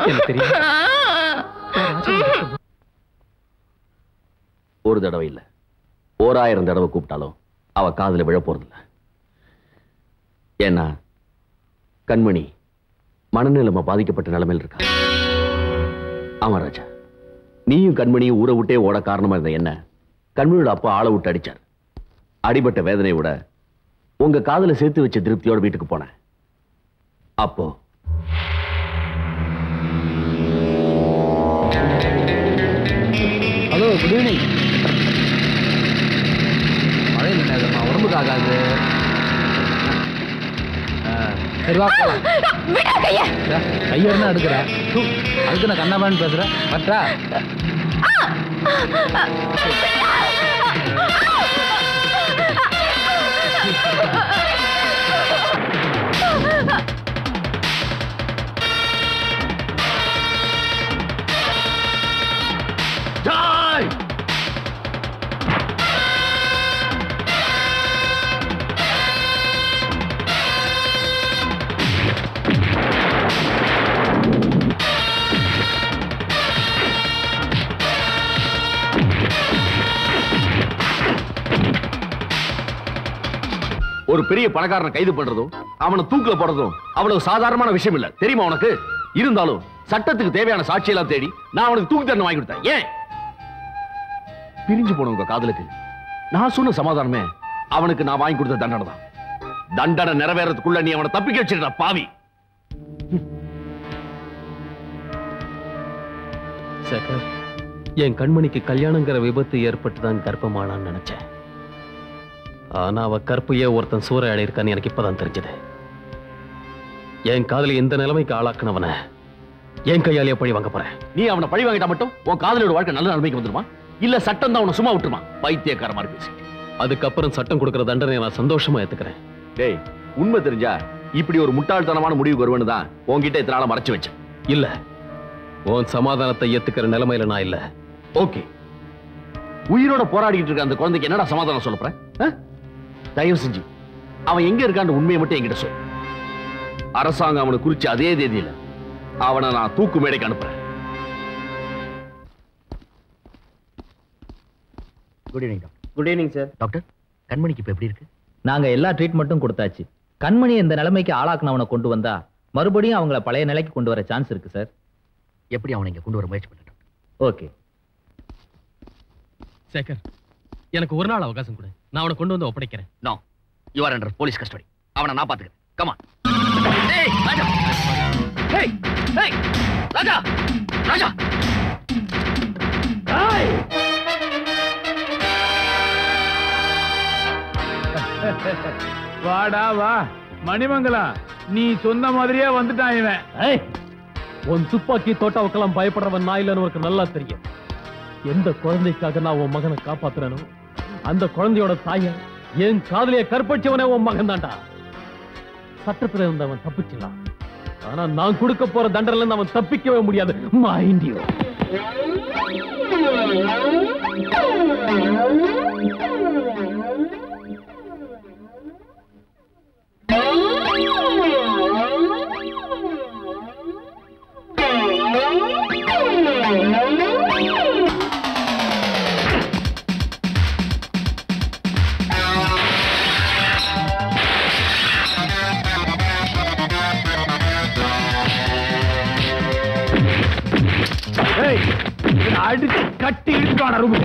எனக்கு தெரியும். ஒரு தடவை இல்ல, 1000 தடவை கூப்பிட்டாலும் அவ காதுல விழ போறதில்ல. ஏன்னா கண்மணி மனநிலைமை பாதிக்கப்பட்ட நிலைமையில் இருக்கா. ஆமா ராஜா, நீயும் கண்மணியும் ஊரை விட்டே ஓட காரணமா இருந்த என்ன கண்மணியோட அப்பா ஆளை விட்டு அடிச்சார். அடிபட்ட வேதனையை விட உங்க காதுல சேர்த்து வச்ச திருப்தியோட வீட்டுக்கு போனேன். அப்போ ஹலோ, குட் ஈவினிங். மழை இல்லைண்ணா, உடம்புக்கு ஆகாது. கையெல்லாம் எடுக்கிற அதுக்கு நான் கண்ணாபான்னு பேசுறேன். பற்றா ஒரு பெரிய பணக்காரனை கைது பண்றதும் அவனை தூக்கில போடுறதும் அவ்வளவு சாதாரணமான விஷயம் இல்ல, தெரியுமா உனக்கு? இருந்தாலும் சட்டத்துக்கு தேவையான சாட்சியெல்லாம் தேடி நான் அவனுக்கு தூக்கி தண்டனை வாங்கி கொடுத்தேன். ஏன்? பிரிஞ்சு போனவங்க காதலுக்கு நான் சொன்ன சமாதானமே அவனுக்கு நான் வாங்கி கொடுத்த தண்டனை தான். தண்டனை நிறைவேறதுக்குள்ள நீ அவனை தப்பிக்க வச்சிருக்க பாவி. சேகர், என் கண்மணிக்கு கல்யாணங்கிற விபத்து ஏற்பட்டுதான் கர்ப்பமானான்னு நினைச்சேன். ஆனா அவ கற்பையே ஒருத்தன் சூறையாடி இருக்கான்னு எனக்கு இப்பதான் தெரிஞ்சது. என் காதலி இந்த நிலைமைக்கு ஆளாக்குனவன என் கையாலேயே பழி வாங்க போறேன். நீ அவனை பழி வாங்கிட்டா மட்டும் உன் காதலியோட வாழ்க்கை நல்ல நிலைமைக்கு வந்துருமா? இல்ல சட்டம் தான் அவனை சும்மா விட்டுருமா? பைத்தியக்கார மாதிரி பேசி. அதுக்கப்புறம் சட்டம் கொடுக்கிற தண்டனை நான் சந்தோஷமா ஏத்துக்கிறேன். டேய், உண்மை தெரிஞ்சா இப்படி ஒரு முட்டாள்தனமான முடிவு வருவேன்னு தான் உன்கிட்ட இத்தனை நாளா மறைச்சு வச்சேன். இல்ல, உன் சமாதானத்தை ஏத்துக்கிற நிலைமையில நான் இல்ல. ஓகே, உயிரோட போராடிட்டு இருக்க அந்த குழந்தைக்கு என்னடா சமாதானம் சொல்ல போற? தயவு செஞ்சு அவன் எங்க இருக்கான்னு உண்மையை மட்டும் என்கிட்ட சொல். அரசாங்கம் அவனை குறிச்சு அதே தேதியில அவனை நான் தூக்கு மேடைக்கு அனுப்புறேன். Good evening doctor. Good evening sir. Doctor, கண்மணிக்கு இப்ப எப்படி இருக்கு? நாங்க எல்லா ட்ரீட்மெண்ட்டும் கொடுத்தாச்சு. கண்மணி இந்த நிலைமைக்கு ஆளாக்குனவனை கொண்டு வந்தா மறுபடியும் அவங்கள பழைய நிலைக்கு கொண்டு வர சான்ஸ் இருக்கு சார். எப்படி அவனை இங்க கொண்டு வர முயற்சி பண்ண டாக்டர்? ஓகே. சேகர், எனக்கு ஒரு நாள் அவகாசம் கொடு, நான் அவனை கொண்டு வந்து ஒப்படைக்கிறேன். No, you are under police custody. அவனை நான் பாத்துக்கிறேன். Come on. ஏய் ராஜா, ஏய் ஏய் ராஜா, ராஜா, ஏய் வாடா வா மணிமங்கலம், நீ சொன்ன மாதிரியே வந்துட்டான் இவன். உன் துப்பாக்கி தோட்டாவுக்கெல்லாம் பயப்படுறவன் நான் இல்லைன்னு உனக்கு நல்லா தெரியும். எந்த குழந்தைக்காக நான் உன் மகனை காப்பாத்துறேனோ அந்த குழந்தையோட தாய என் காதலிய கற்பழிச்சவனே உன் மகன் தான்டா. சட்டத்துல இருந்தவன் தப்பிச்சிடலாம், ஆனா நான் கொடுக்க போற தண்டனையில இருந்து அவன் தப்பிக்கவே முடியாது. Mind you. அடிச்சு கட்டி இழுக்கான ரூபு.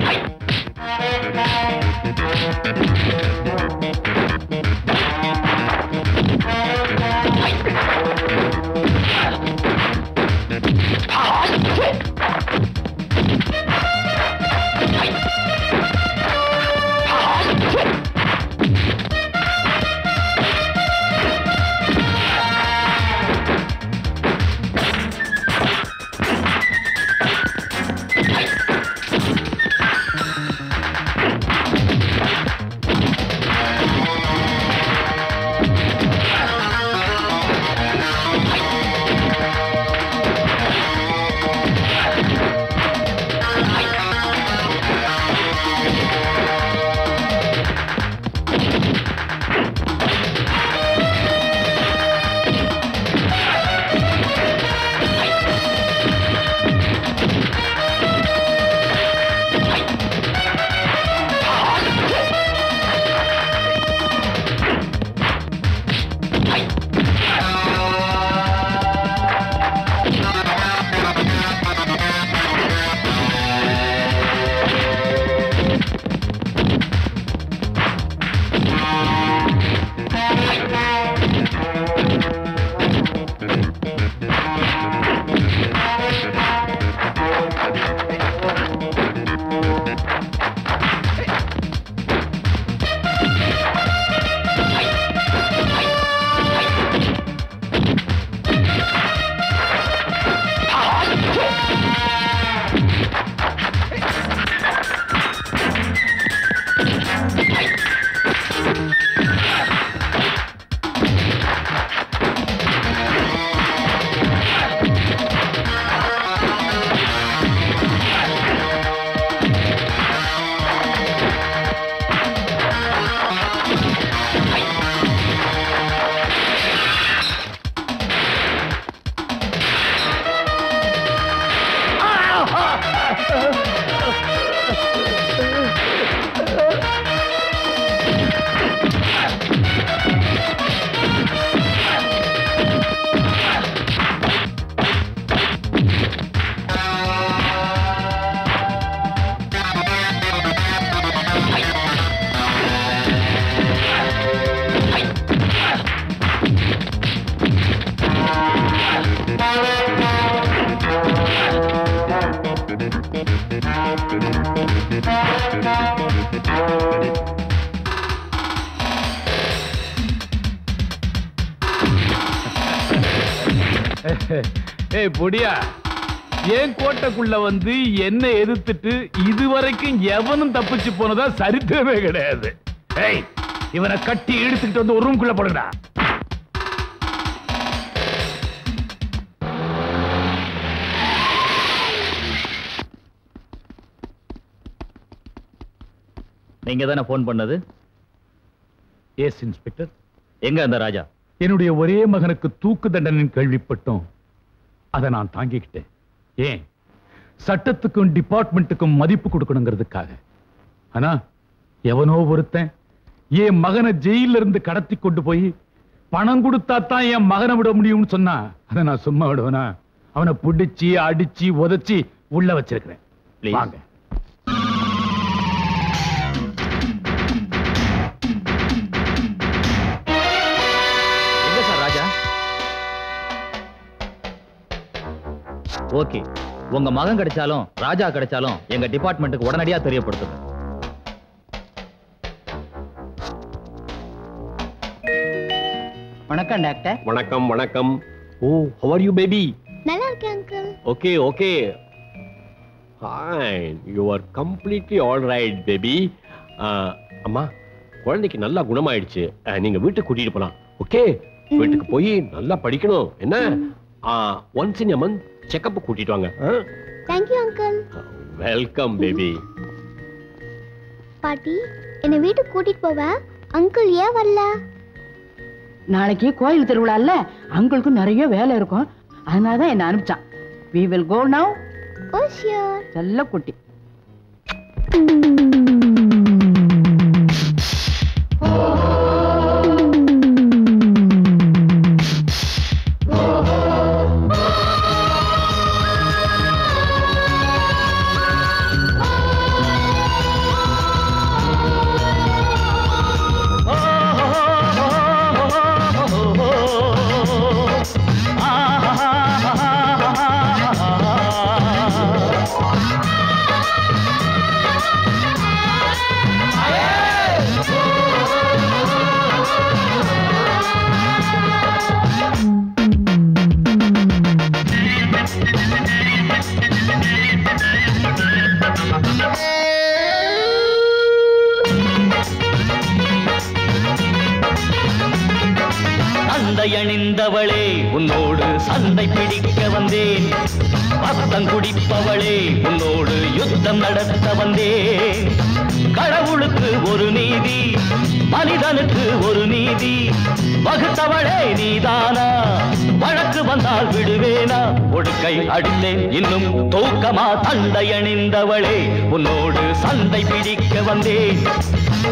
ஏய் பொடியா, ஏன் கோட்டைக்குள்ள வந்து என்ன எதிர்த்துட்டு இதுவரைக்கும் எவனும் தப்பிச்சு போனதா சரித்திரமே கிடையாது. ஏய், இவனை கட்டி இழுத்துட்டு வந்து ஒரு ரூம்குள்ள போடுடா. நீங்க தானே போன் பண்ணது? S inspector. எங்க அந்த ராஜா? என்னுடைய ஒரே மகனுக்கு தூக்கு தண்டனை கேள்விப்பட்டோம். அதை நான் தாங்கிக்கிட்டேன். ஏன், சட்டத்துக்கும் டிபார்ட்மெண்ட்டுக்கும் மதிப்பு கொடுக்கணுங்கிறதுக்காக. ஆனா எவனோ ஒருத்தன் என் மகனை ஜெயில இருந்து கடத்தி கொண்டு போய் பணம் கொடுத்தா தான் என் மகனை விட முடியும்னு சொன்னா அதை நான் சும்மா விடுவேனா? அவனை பிடிச்சி அடிச்சு உதைச்சி உள்ள வச்சிருக்கிறேன். வாங்க. ஓகே, உங்க மகன் கிடைச்சாலும் ராஜா கிடைச்சாலும் எங்க டிபார்ட்மெண்ட்டுக்கு உடனடியா தெரியப்படுத்துங்க. வணக்கம் டாக்டர். வணக்கம் வணக்கம். ஓ, how are you baby? நல்லா இருக்கேன் uncle. Okay, okay. Fine. You are completely all right baby. அம்மா, குழந்தைக்கு நல்லா குணமாயிடுச்சு. நீங்க வீட்டுக்கு கூட்டிட்டு போலாம். ஓகே? வீட்டுக்கு போய் நல்லா படிக்கணும். என்ன? once in a month checkup கூட்டிட்டு வாங்க. Thank you uncle. Welcome baby. பாட்டி, என்ன வீட்டுக்கு கூட்டிட்டு போவ? அங்கிள் ஏன் வரல? நாளைக்கு கோயில் திருவிழா இல்ல, அங்கிளுக்கு நிறைய வேலை இருக்கும், அதனாலதான் என்ன அனுப்பிச்சான். We will go now. Oh sure. செல்ல குட்டி. அணிந்தவளே உன்னோடு சண்டை பிடிக்க வந்தேன், ரத்தம் குடிப்பவளே உன்னோடு யுத்தம் நடத்த வந்தேன். கடவுளுக்கு ஒரு நீதி, மனிதனுக்கு ஒரு நீதி, வகுத்தவளே நீதானா? வழக்கு வந்தால் விடுவேனா? ஒடுக்கை அடித்தேன் இன்னும் தூக்கமா? தண்டை அணிந்தவளே உன்னோடு சண்டை பிடிக்க வந்தேன்,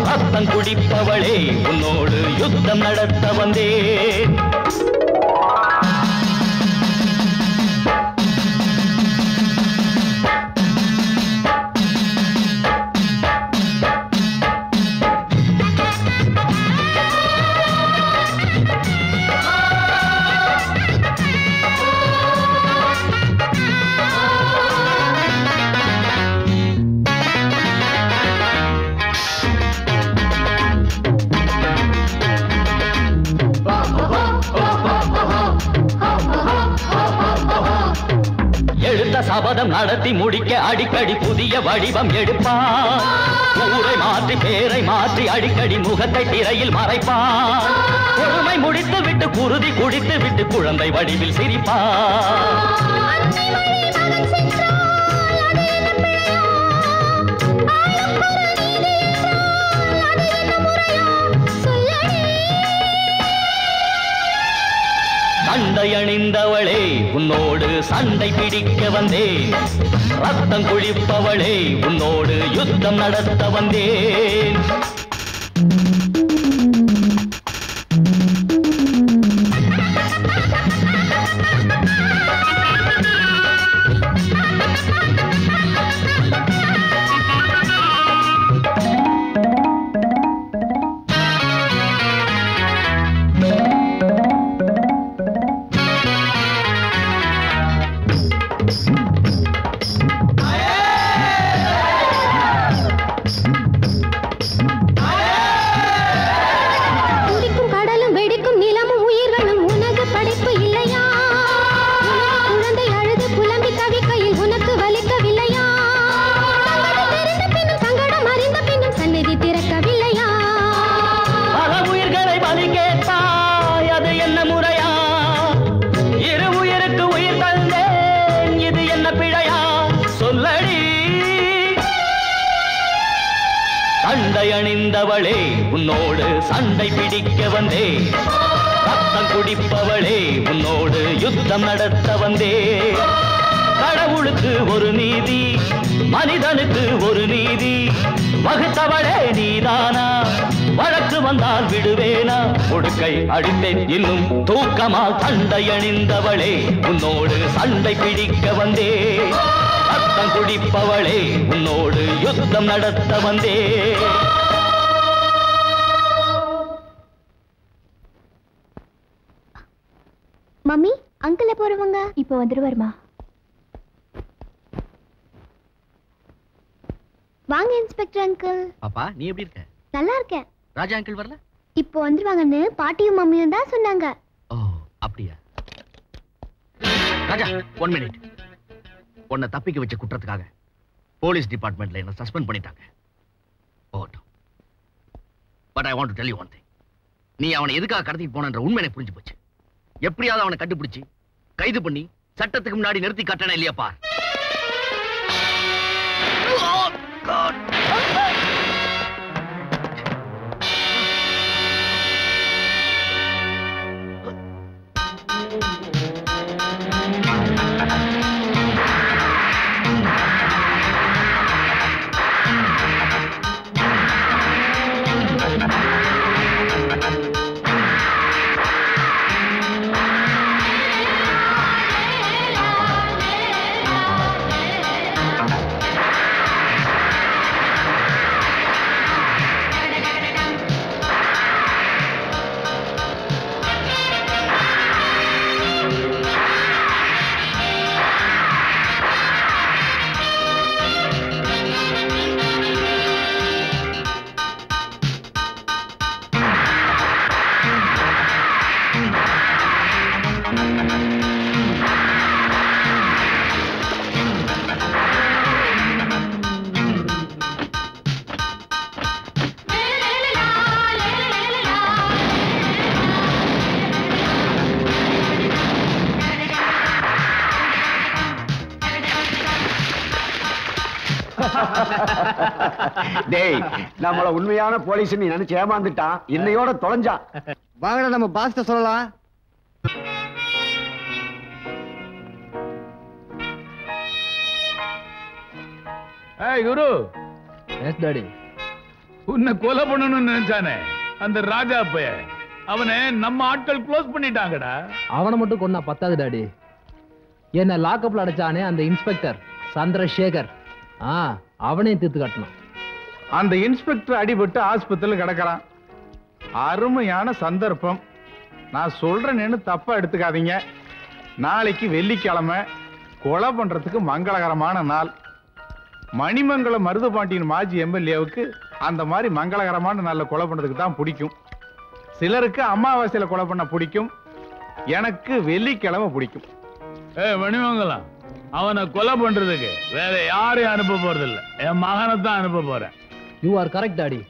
ரத்தம் குடிப்பவளே உன்னோடு யுத்தம் நடத்த வந்தேன். சபதம் நடத்தி முடிக்க அடிக்கடி புதிய வடிவம் எடுப்பான், ஊரை மாற்றி பேரை மாற்றி அடிக்கடி முகத்தை திரையில் மறைப்பான். பொறுமை முடித்து விட்டு குருதி குடித்து விட்டு குழந்தை வடிவில் சிரிப்பான். சண்டை அணிந்தவளே உன்னோடு சண்டை பிடிக்க வந்தேன், ரத்தம் குளிப்பவளே உன்னோடு யுத்தம் நடத்த வந்தேன். அணிந்தவளே உன்னோடு சண்டை பிடிக்க வந்தேன், ரத்தம் குடிப்பவளே உன்னோடு யுத்தம் நடத்த வந்தேன். கடவுளுக்கு ஒரு நீதி, மனிதனுக்கு ஒரு நீதி, வகுத்தவளே நீதானா? வழக்கு வந்தால் விடுவேனா? ஒடுக்கை அடித்தேன் இன்னும் தூக்கமா? சண்டை அணிந்தவளே உன்னோடு சண்டை பிடிக்க வந்தேன், ரத்தம் குடிப்பவளே உன்னோடு யுத்தம் நடத்த வந்தேன். மம்மி, அங்கிள் எப்போ வருவாங்க? இப்போ வந்துருவாருமா. வாங்க இன்ஸ்பெக்டர் அங்கிள். பாப்பா, நீ எப்படி இருக்க? நல்லா இருக்கேன். ராஜா அங்கிள் வரல? இப்போ வந்துருவாங்கன்னு பாட்டியும் மம்மியும் தான் சொன்னாங்க. ஓ அப்படியா? ராஜா 1 மினிட். உன்னை தப்பிக்க வச்ச குற்றத்துக்காக போலீஸ் டிபார்ட்மெண்ட்ல என்ன சஸ்பெண்ட் பண்ணிட்டாங்க. But I want to tell you one thing. நீ அவனை எதுக்காக கடத்திட்டு போனன்ற உண்மை எனக்கு புரிஞ்சு போச்சு. எப்படியாவது அவனை கண்டுபிடிச்சு கைது பண்ணி சட்டத்துக்கு முன்னாடி நிறுத்தி காட்டணும் இல்லையாப்பா? டேய், நம்மள உண்மையான போலீஸ் நீ நினைச்சு ஏமாந்துட்டான். இன்னையோட தொலைஞ்சான். வாங்கடா நம்ம பாஸ்ட சொல்லலாம். ஏய் குரு. Yes daddy. உன்னை கொலை பண்ணணும்னு நினைச்சானே அந்த ராஜா பைய, அவனை நம்ம ஆட்கள் க்ளோஸ் பண்ணிட்டாங்கடா. அவனை மட்டும் கொன்னா பத்தாது டாடி. என்ன லாக்அப்ல அடைச்சானே அந்த இன்ஸ்பெக்டர் சந்திரசேகர், அவனே தீர்த்து காட்டணும். அந்த இன்ஸ்பெக்டர் அடிபட்டு ஆஸ்பத்திரியில் கிடக்கிறான். அருமையான சந்தர்ப்பம். நான் சொல்றேன்னு தப்பா எடுத்துக்காதீங்க. நாளைக்கு வெள்ளிக்கிழமை, கொலை பண்றதுக்கு மங்களகரமான நாள். மணிமங்கலம் மருதுபாண்டியன் மாஜி எம்எல்ஏவுக்கு அந்த மாதிரி மங்களகரமான நாளில் கொலை பண்றதுக்கு தான் பிடிக்கும். சிலருக்கு அமாவாசையில கொலை பண்ண பிடிக்கும். எனக்கு வெள்ளிக்கிழமை பிடிக்கும். மணிமங்கலம், அவனை கொலை பண்றதுக்கு வேற யாரையும் அனுப்ப போறது இல்ல, என் மகனை தான் அனுப்ப போறேன். You are correct daddy.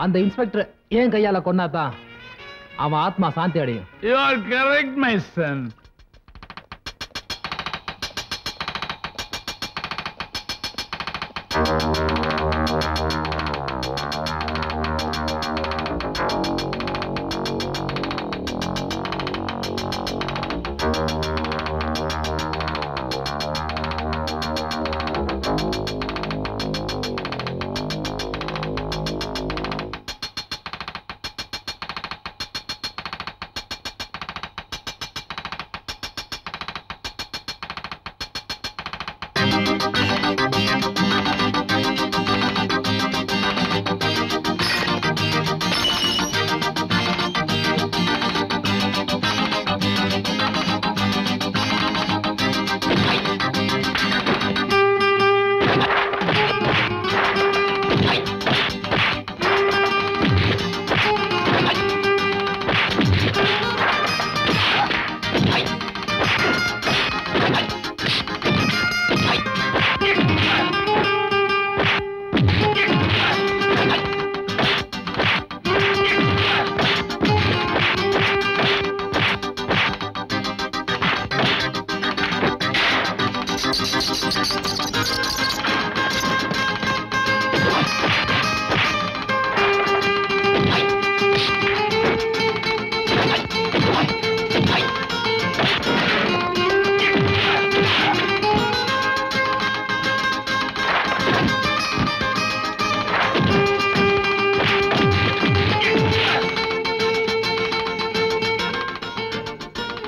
அந்த இன்ஸ்பெக்டர் ஏன் கையால கொன்னாதான் அவன் ஆத்மா சாந்தி அடையும். You are correct my son.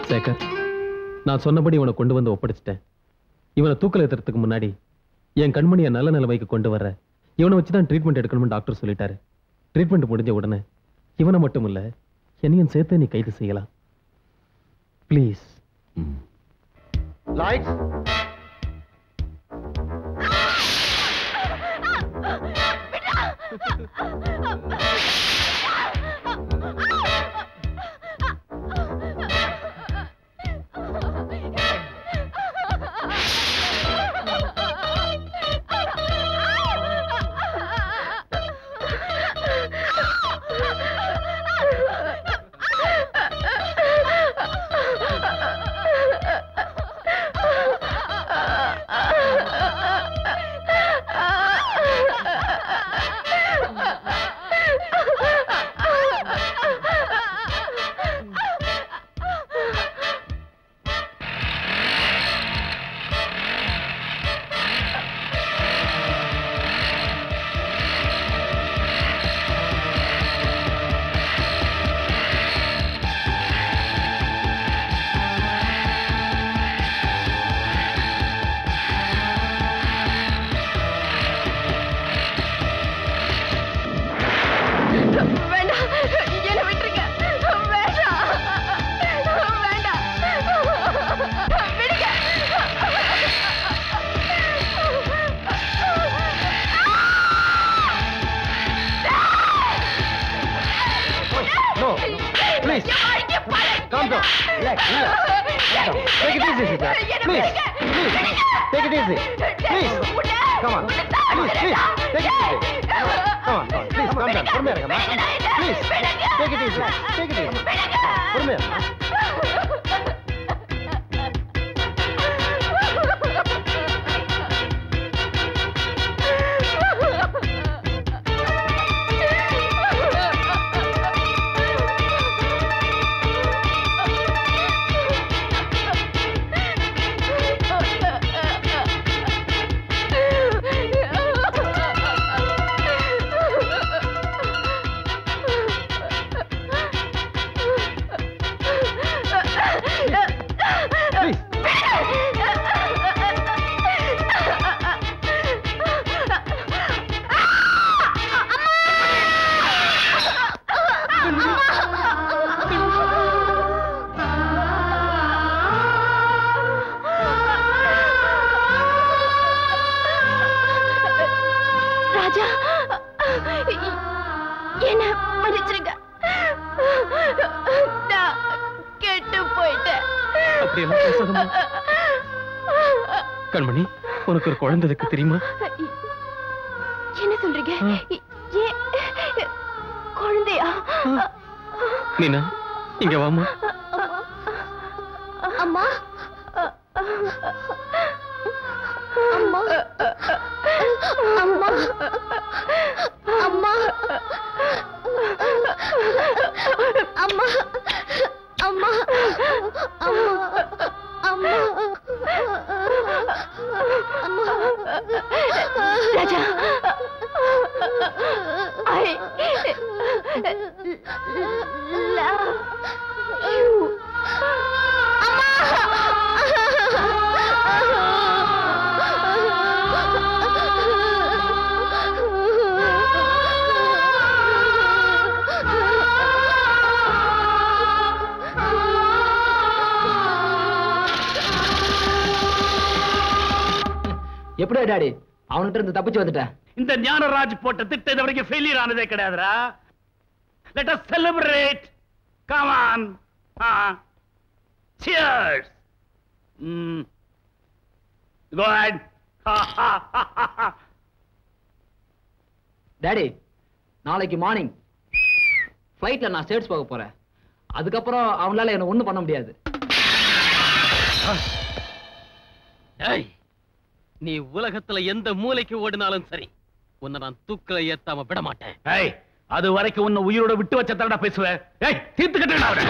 Sekar, நான் சொன்னபடி இவனை கொண்டு வந்து ஒப்படைச்சிட்டேன். இவனை தூக்கல ஏத்துறதுக்கு முன்னாடி என் கண்மணியை நல்ல நிலைமைக்கு கொண்டு வர இவனை வச்சுதான் ட்ரீட்மெண்ட் எடுக்கணும்னு டாக்டர் சொல்லிட்டாரு. ட்ரீட்மெண்ட் முடிஞ்ச உடனே இவனை மட்டும் இல்ல என்னையும் சேர்த்து நீ கைது செய்யலாம். Please. Lights. No. Please. Calm down. Relax. Take it easy, Sita. Please. Take it easy. Please. Come on. Please. Take it easy. Come on. Please, calm down. பொறுமையா இருங்கம்மா. Please. Take it easy. பொறுமையா. கண்மணி, உனக்கு ஒரு குழந்தை இருக்கு தெரியுமா? என்ன சொல்றீங்க? குழந்தையா? மீனா, இங்க வாமா. அம்மா, அம்மா, அம்மா, அம்மா, அம்மா, அம்மா, அம்மா, அம்மா, ராஜா, I love you. எப்படியா டாடி அவன்கிட்ட இருந்து தப்பிச்சு வந்துட்டேன்? இந்த ஞானராஜ் போட்ட திட்டம் இது வரைக்கும் ஃபெயிலியர் ஆனதே கிடையாதுடா. Let us celebrate. Come on. Cheers. Go ahead. Daddy, நாளைக்கு மார்னிங் ஃப்ளைட்ல நான் ஸ்டேட்ஸ் போக போறேன். அதுக்கப்புறம் அவனால என்ன ஒண்ணும் பண்ண முடியாது. நீ உலகத்துல எந்த மூலைக்கு ஓடினாலும் சரி, உன்னை நான் தூக்கல ஏத்தாம விட மாட்டேன். அது வரைக்கும் உன்னை உயிரோட விட்டு வச்ச தடா பேசுவேன். தீர்த்து கட்டுடா அவரை.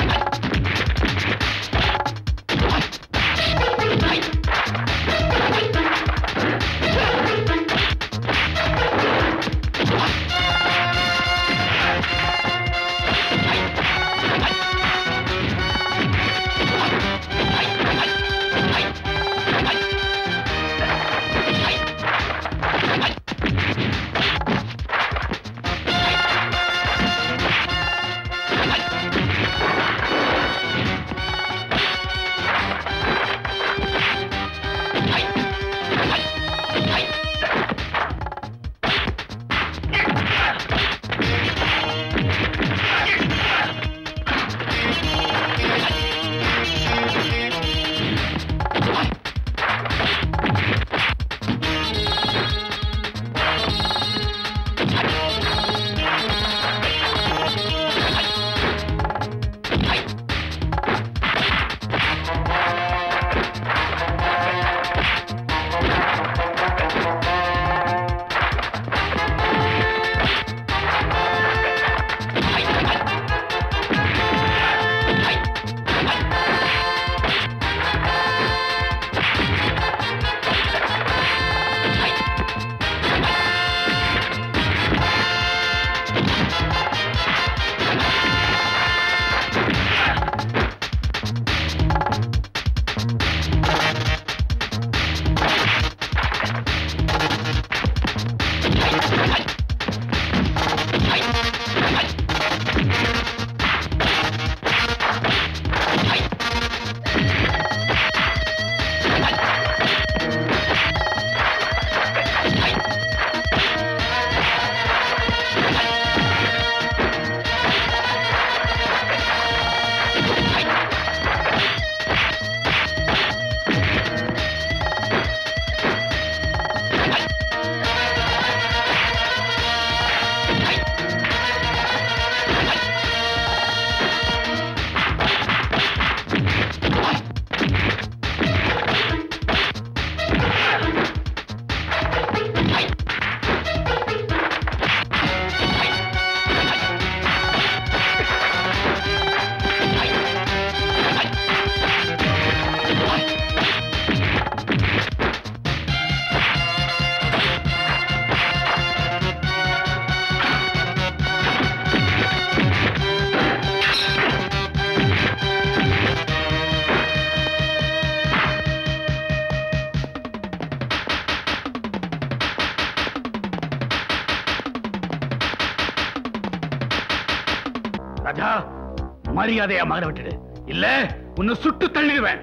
ராஜா, மரியாதையா மகனை விட்டுடு, இல்ல உன்னை சுட்டு தள்ளிடுவேன்.